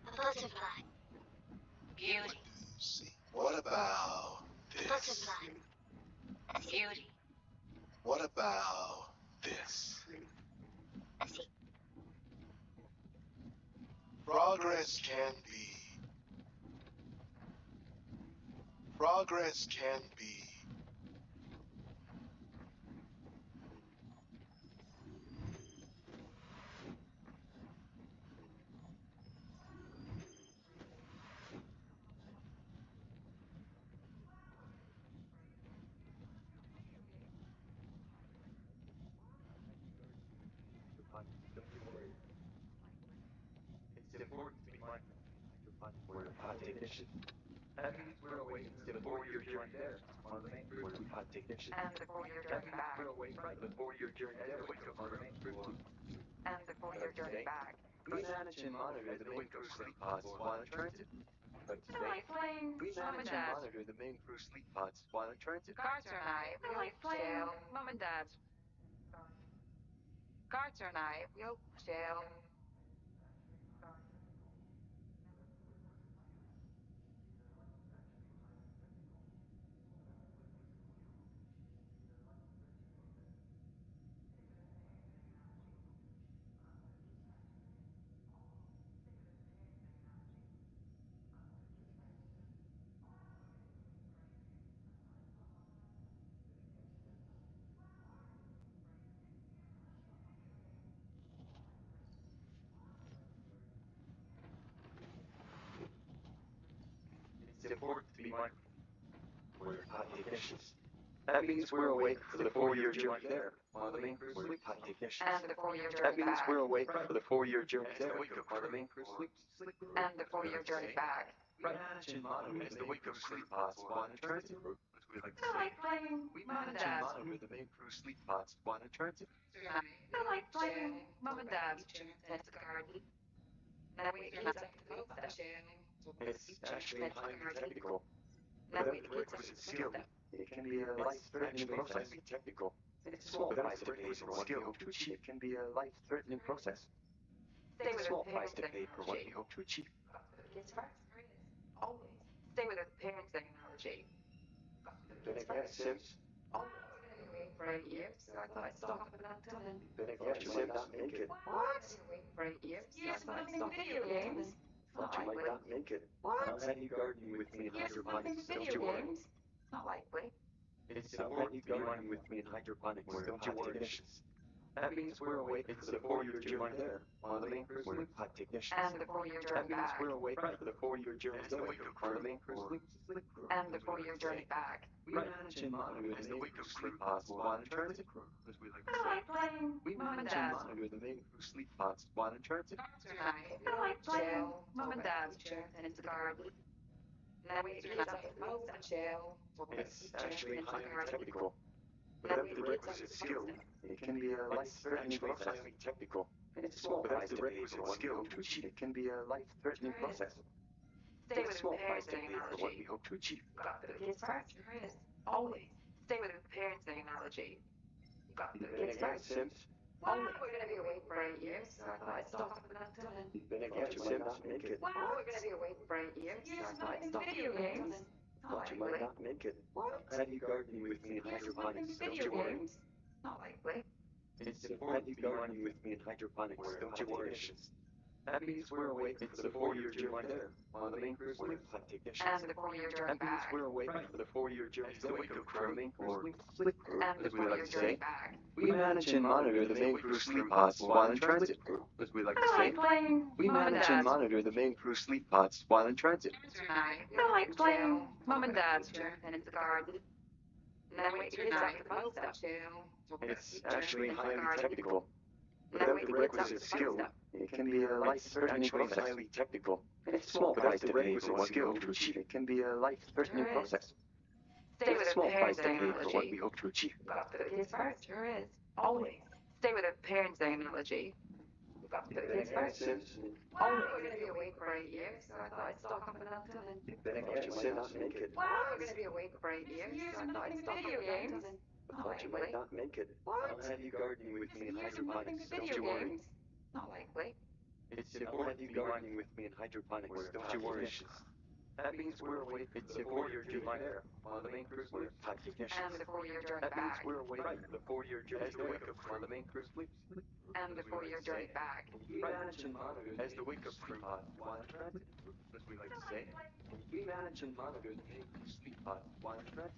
A butterfly. Beauty. What about this? Butterfly. Beauty. What about this? Progress can be. Progress can be. It's important to be mindful where the hot ignition. That means we're awake to the 4-year journey there. One of the main where the hot ignition. And the 4-year journey back. We're awake to the 4-year journey there. Wake up on the main route. And the 4-year journey back. We manage and monitor the main crew sleep pods while in transit. But today, we manage and monitor the main crew sleep pods while in transit. Carter and I, we like jail. Mum and Dad. Carter and I, we'll jail. It's important to be mindful where hot ignitions. That means we're awake for the 4-year journey there. While the main crew sleeps. Hot ignitions. And the 4-year journey That means back. we're awake for the 4-year journey there. Wake up while the main crew sleeps. And the 4-year journey back. We manage and monitor the wake up sleep pods while in transit. As we like to I say. like playing We Mum and manage and Dad. monitor the main crew sleep pods while in transit. I like playing Mum and Dad. Tend to garden. Then we can take the boat that jail. It's actually highly technical. Without the requisite skill, it can be a life-threatening process. Technical. It's a small price to pay for what you hope to achieve. It can be a life-threatening process. Stay It's with a small the price to parenting pay for what analogy. you hope to achieve. Kids first. Always. Stay with the parenting analogy. Been a guest since. Always. Wait for 8 years, so I thought I'd stock up on Dylan. Been a guest you might not make it. What? Wait for 8 years. Yes, but I'm playing video games. Thought you might not make it. What? I'll have you gardening with me in Yes, but I'm hydroponics. playing Don't you video worry. games. Not likely. It's important to be gardening with me in hydroponics. Don't you worry. That means we're awake for the 4-year journey there. While the main crew sleeps. Hot ignitions. And the 4-year That journey means back. we're awake for the 4-year journey there. Wake up while the main crew sleeps. And the 4-year journey back. We manage and monitor the main crew sleep pods while in transit. As we like to I say. like playing We Mum and manage and Dad. monitor the main crew sleep pods while in transit. Tonight, I like playing Mum and Dad. Tend to garden. Then we can take the boat that jail. It's actually highly technical. Without the requisite skill, it can be a life-threatening process. Technical. It's a small price to pay for what skill to achieve. It can be a life-threatening process. Stay with It's a a small prepared price to pay for what we analogy. hope to achieve. Got the kids first. Sure is. Always. Stay with a prepared analogy. Got the kids Again, first. Sims. Well, we're gonna be awake for 8 years, so I thought I'd stock up enough time. Then again, you might not make it. Well, we're gonna be awake for 8 years, so I thought I'd stock up video games. Not Thought you might likely. not make it. What? Have you gardening with me in Yes, we're playing hydroponics? Don't video you worry. games. Not likely. It's important to be gardening with me in hydroponics. Don't you worry. That means we're awake for the 4-year journey there, while the main crew sleeps. And the 4-year journey That means back. we're awake for the 4-year journey As the wake of crew, or sleep crew, And the as we like 4-year to journey say. back. We manage and monitor the main crew sleep pods while in transit, as we like to I say. like playing We Mom and manage Dad. and monitor the main crew sleep pods while in transit. I like playing Mom and Dad's turn in the garden. And then wait till kids after the post up too. It's actually highly technical. Without the requisite skill, it can be a life-threatening process. Highly technical. It's a small price to pay for what we hope to achieve. It can be a life-threatening process. Stay It's with a a small price parent's to pay for what analogy. we hope to achieve. Got the kids first. Sure is. Always. Stay with a parent's analogy. Got the kids first. Well, we're gonna be awake for 8 years, so I thought I'd stock up enough time. Then again, you might not make it. Well, we're gonna be awake for 8 years, so I thought I'd stock up Video enough games. time. Not Thought you might likely. not make it. What? I'll have you gardening with me in hydroponics. Don't Video you worry. games. Not likely. It's important to be gardening with me in hydroponics. Don't you worry. That means we're awake. It's a 4-year journey there, while the main crew sleeps. And the 4-year journey That means back. we're awake for the 4-year journey As the wake there, while the main crew sleeps. And the 4-year journey back. We manage and monitor as the wake up crew pod while in transit, as we like to say. We manage and monitor the main crew sleep pod while in transit.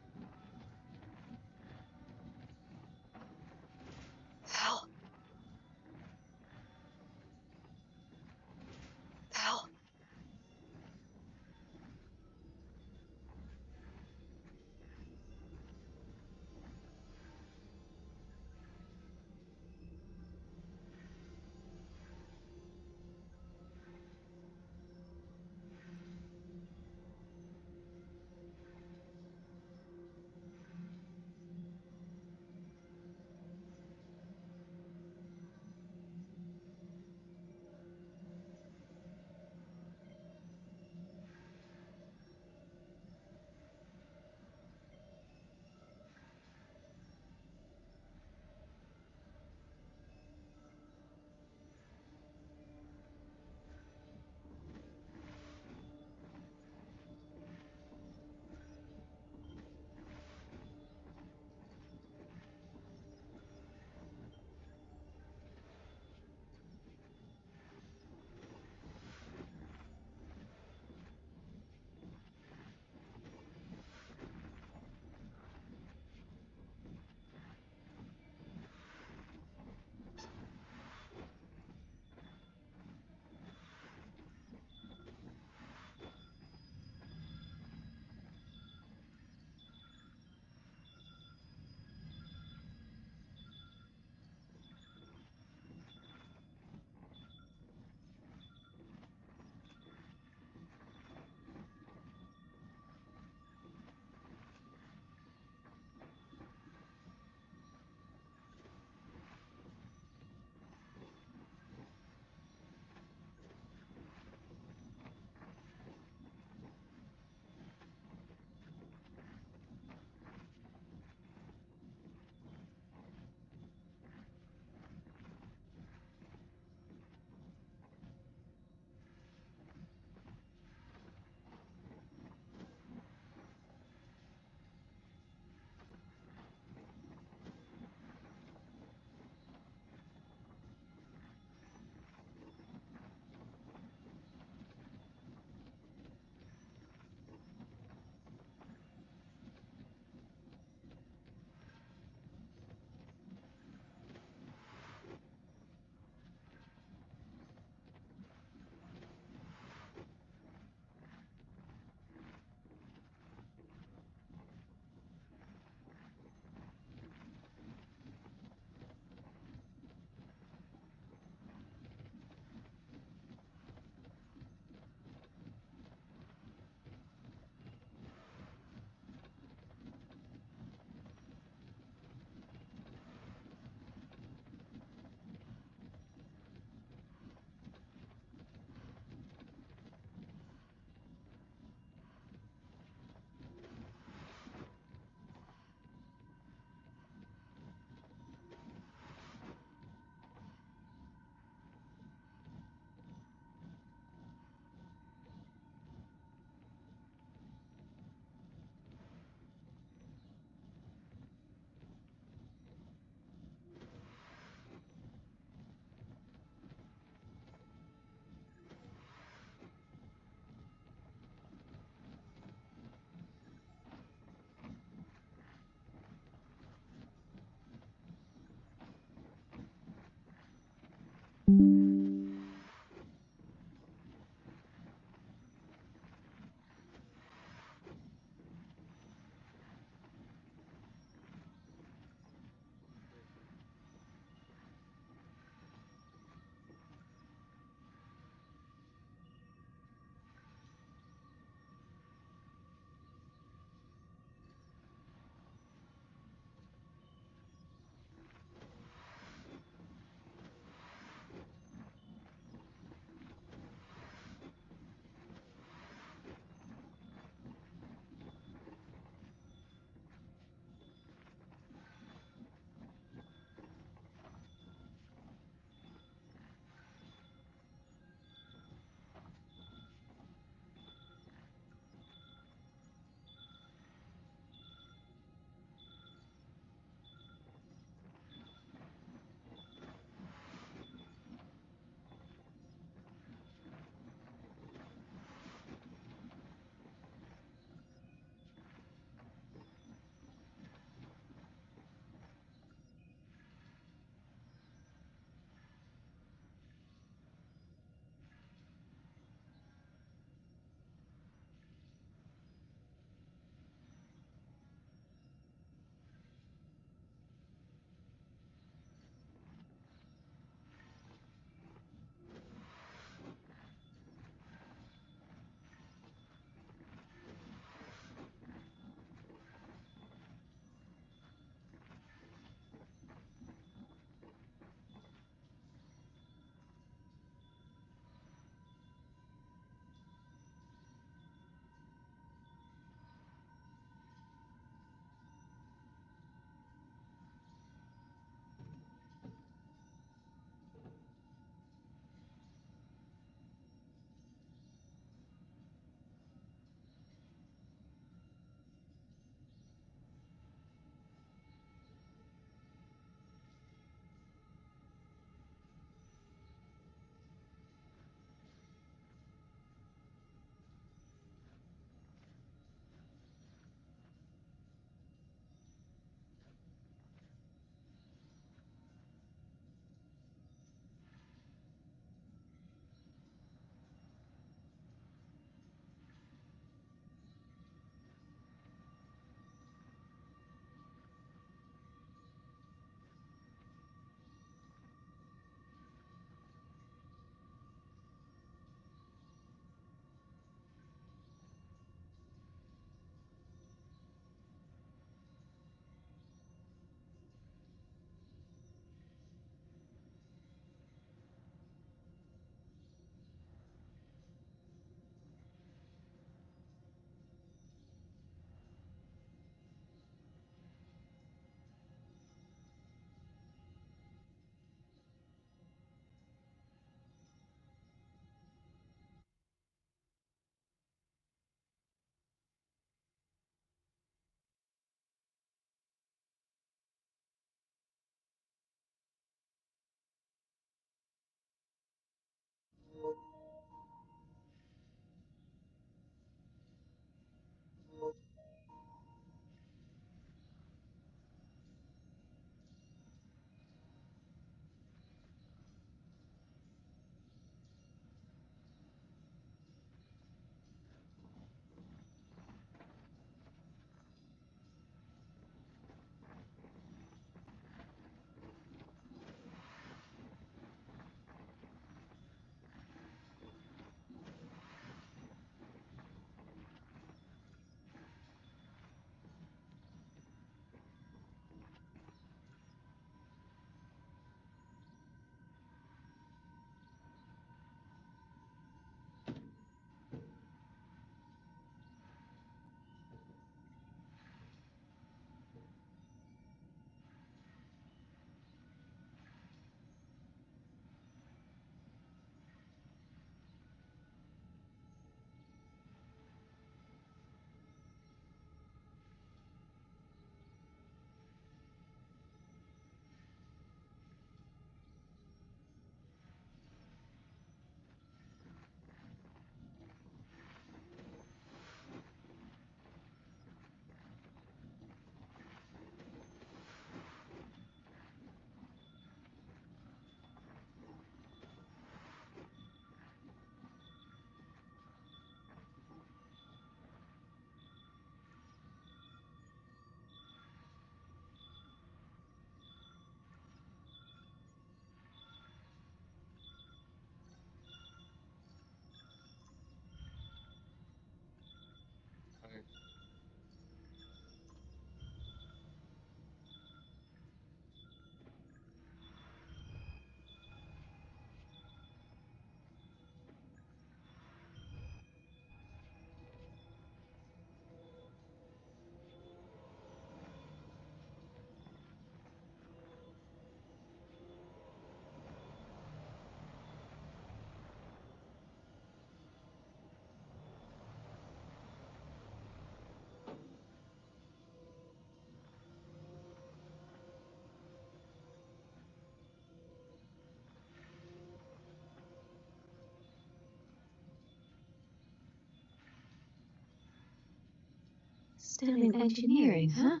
Still in engineering, huh?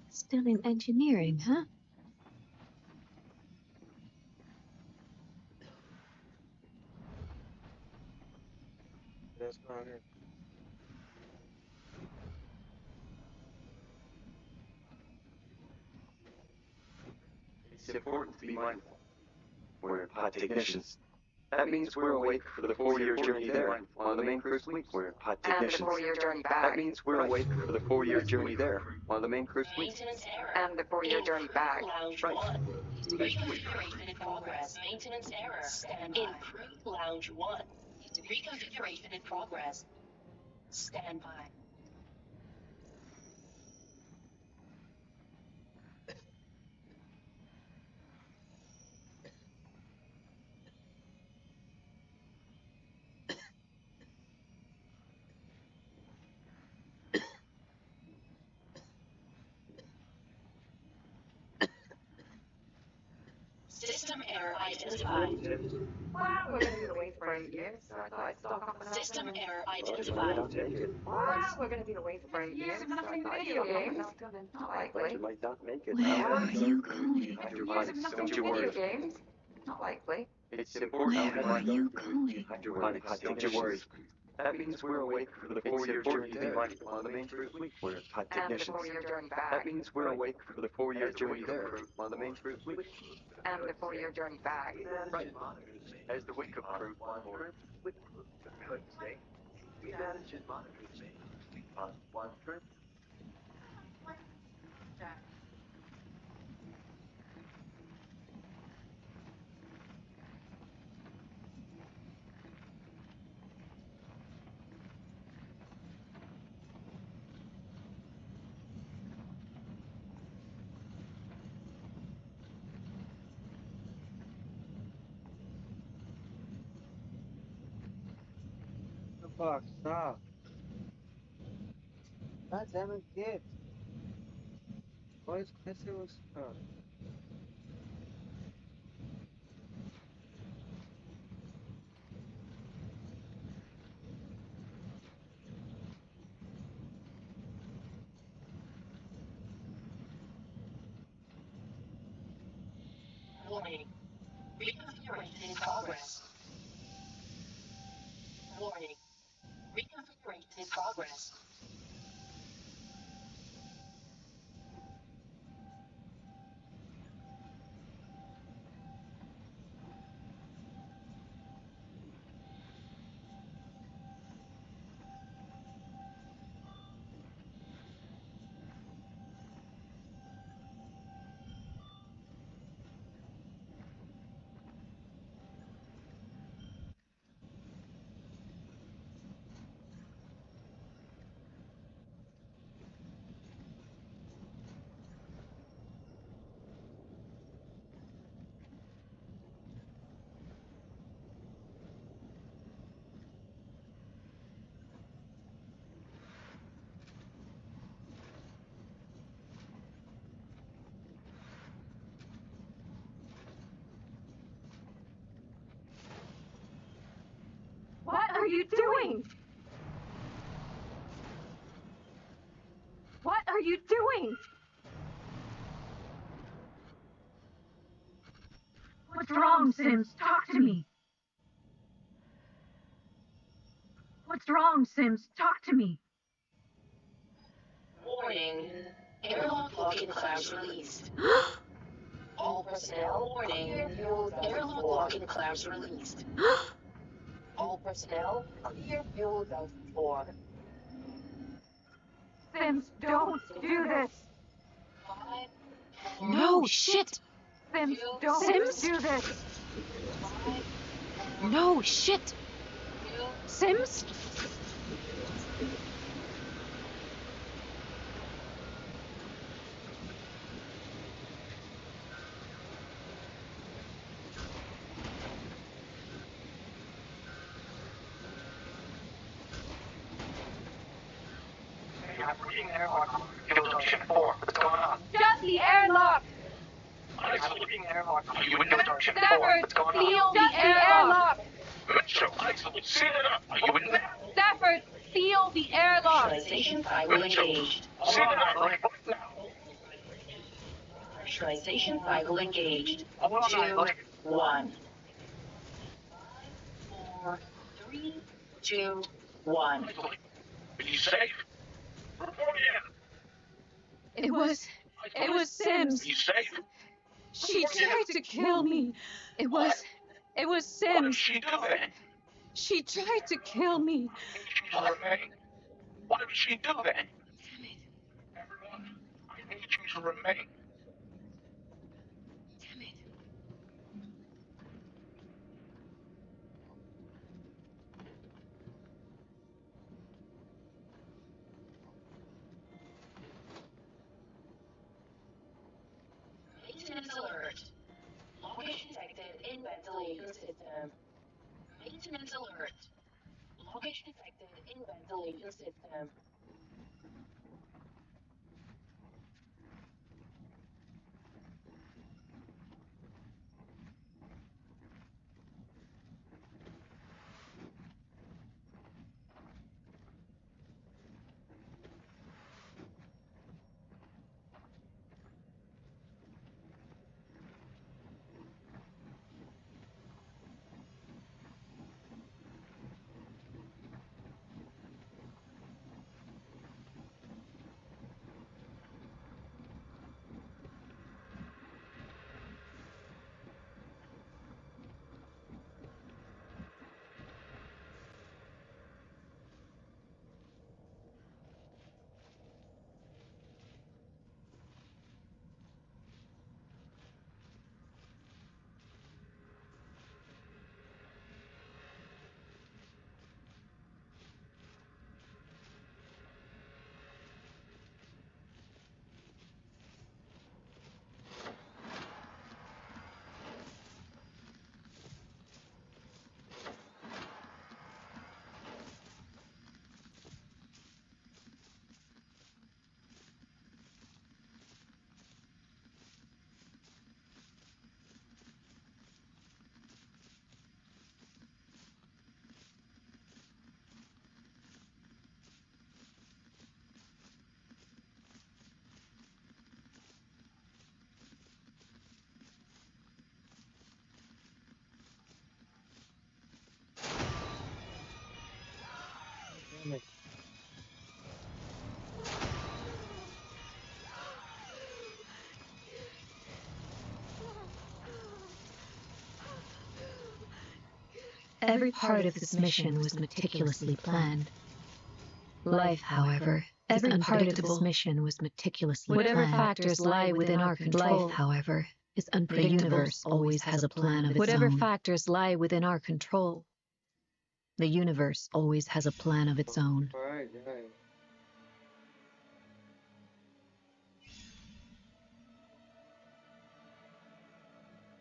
Still in engineering, huh? That's not it. It's important to be mindful. We're pod technicians. That means we're awake for the 4-year journey there on the main cruise fleet. We're pod technicians. And the 4-year journey back. That means we're awake for the 4-year journey there on the main cruise fleet. Maintenance error. And the 4-year journey back. Lounge Right. 1. Reconfiguration in progress. Maintenance error. Stand by. In crew lounge 1. Reconfiguration in progress. Stand by. System error identified. Wow, we're going to be away for 8 years. So I thought I'd stock up on System that. error identified. Wow, we're going to be away for 8 years. Nothing video games. Not likely. You might not make it. Where are you going? Years of nothing Don't you video worry. games. Not likely. It's important. Where are you going? Hydroponics. Don't you worry. That means we're awake for the 4-year journey there on the main cruise fleet. We're pod And the technicians. 4-year journey back. That means we're awake for the 4-year journey there on the main cruise fleet. And the 4-year journey back. Right. As the wake-up crew or with crew, I could say, we manage and monitor the main cruise fleet on one trip. Fuck, stop. God damn it, kid. Why is this was stuck? Warning. Reconfiguration in progress. Warning. Reconfiguration in progress. What are you doing? What are you doing? What's wrong, Sims? Talk to me. What's wrong, Sims? Talk to me. Warning. Airlock locking clouds released. All personnel, warning. Airlock locking clouds released. All personnel, clear fuel duct 4. Sims, don't do this. 5, No, shit! Sims, don't Sims? do this. 5, No, shit! 2, Sims? I'm reading airlock. Fuel junction 4. What's going on? Shut the airlock! Alex, reading airlock. You in fuel junction 4. Stafford, What's going on? seal the airlock! Mitchell, Alex, seal it up. Are you in there? Stafford, feel the airlock. Pressurization cycle engaged. Pressurization cycle engaged. 2, 1. 5, 4, 3, 2, 1. Are you safe? It was Sims. Are you safe? She tried to kill me. It was What Sims. did she do then? She tried to kill me. She's remain. What did she do then? Damn it. Everyone, I need you to remain. Damn it. Maintenance alert. Loggage detected in ventilation system. Maintenance alert. Loggage detected in ventilation system. Every part of this mission was meticulously planned. Life, however, every part of this mission was meticulously planned. Whatever factors lie within our control, life, however, is unpredictable. The universe always has a plan of its own. Whatever factors lie within our control, the universe always has a plan of its own. Right.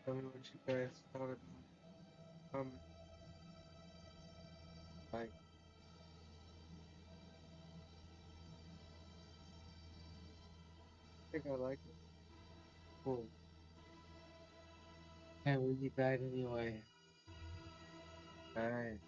Tell me what you guys thought about like I think I like it. Cool. And we died anyway. Alright.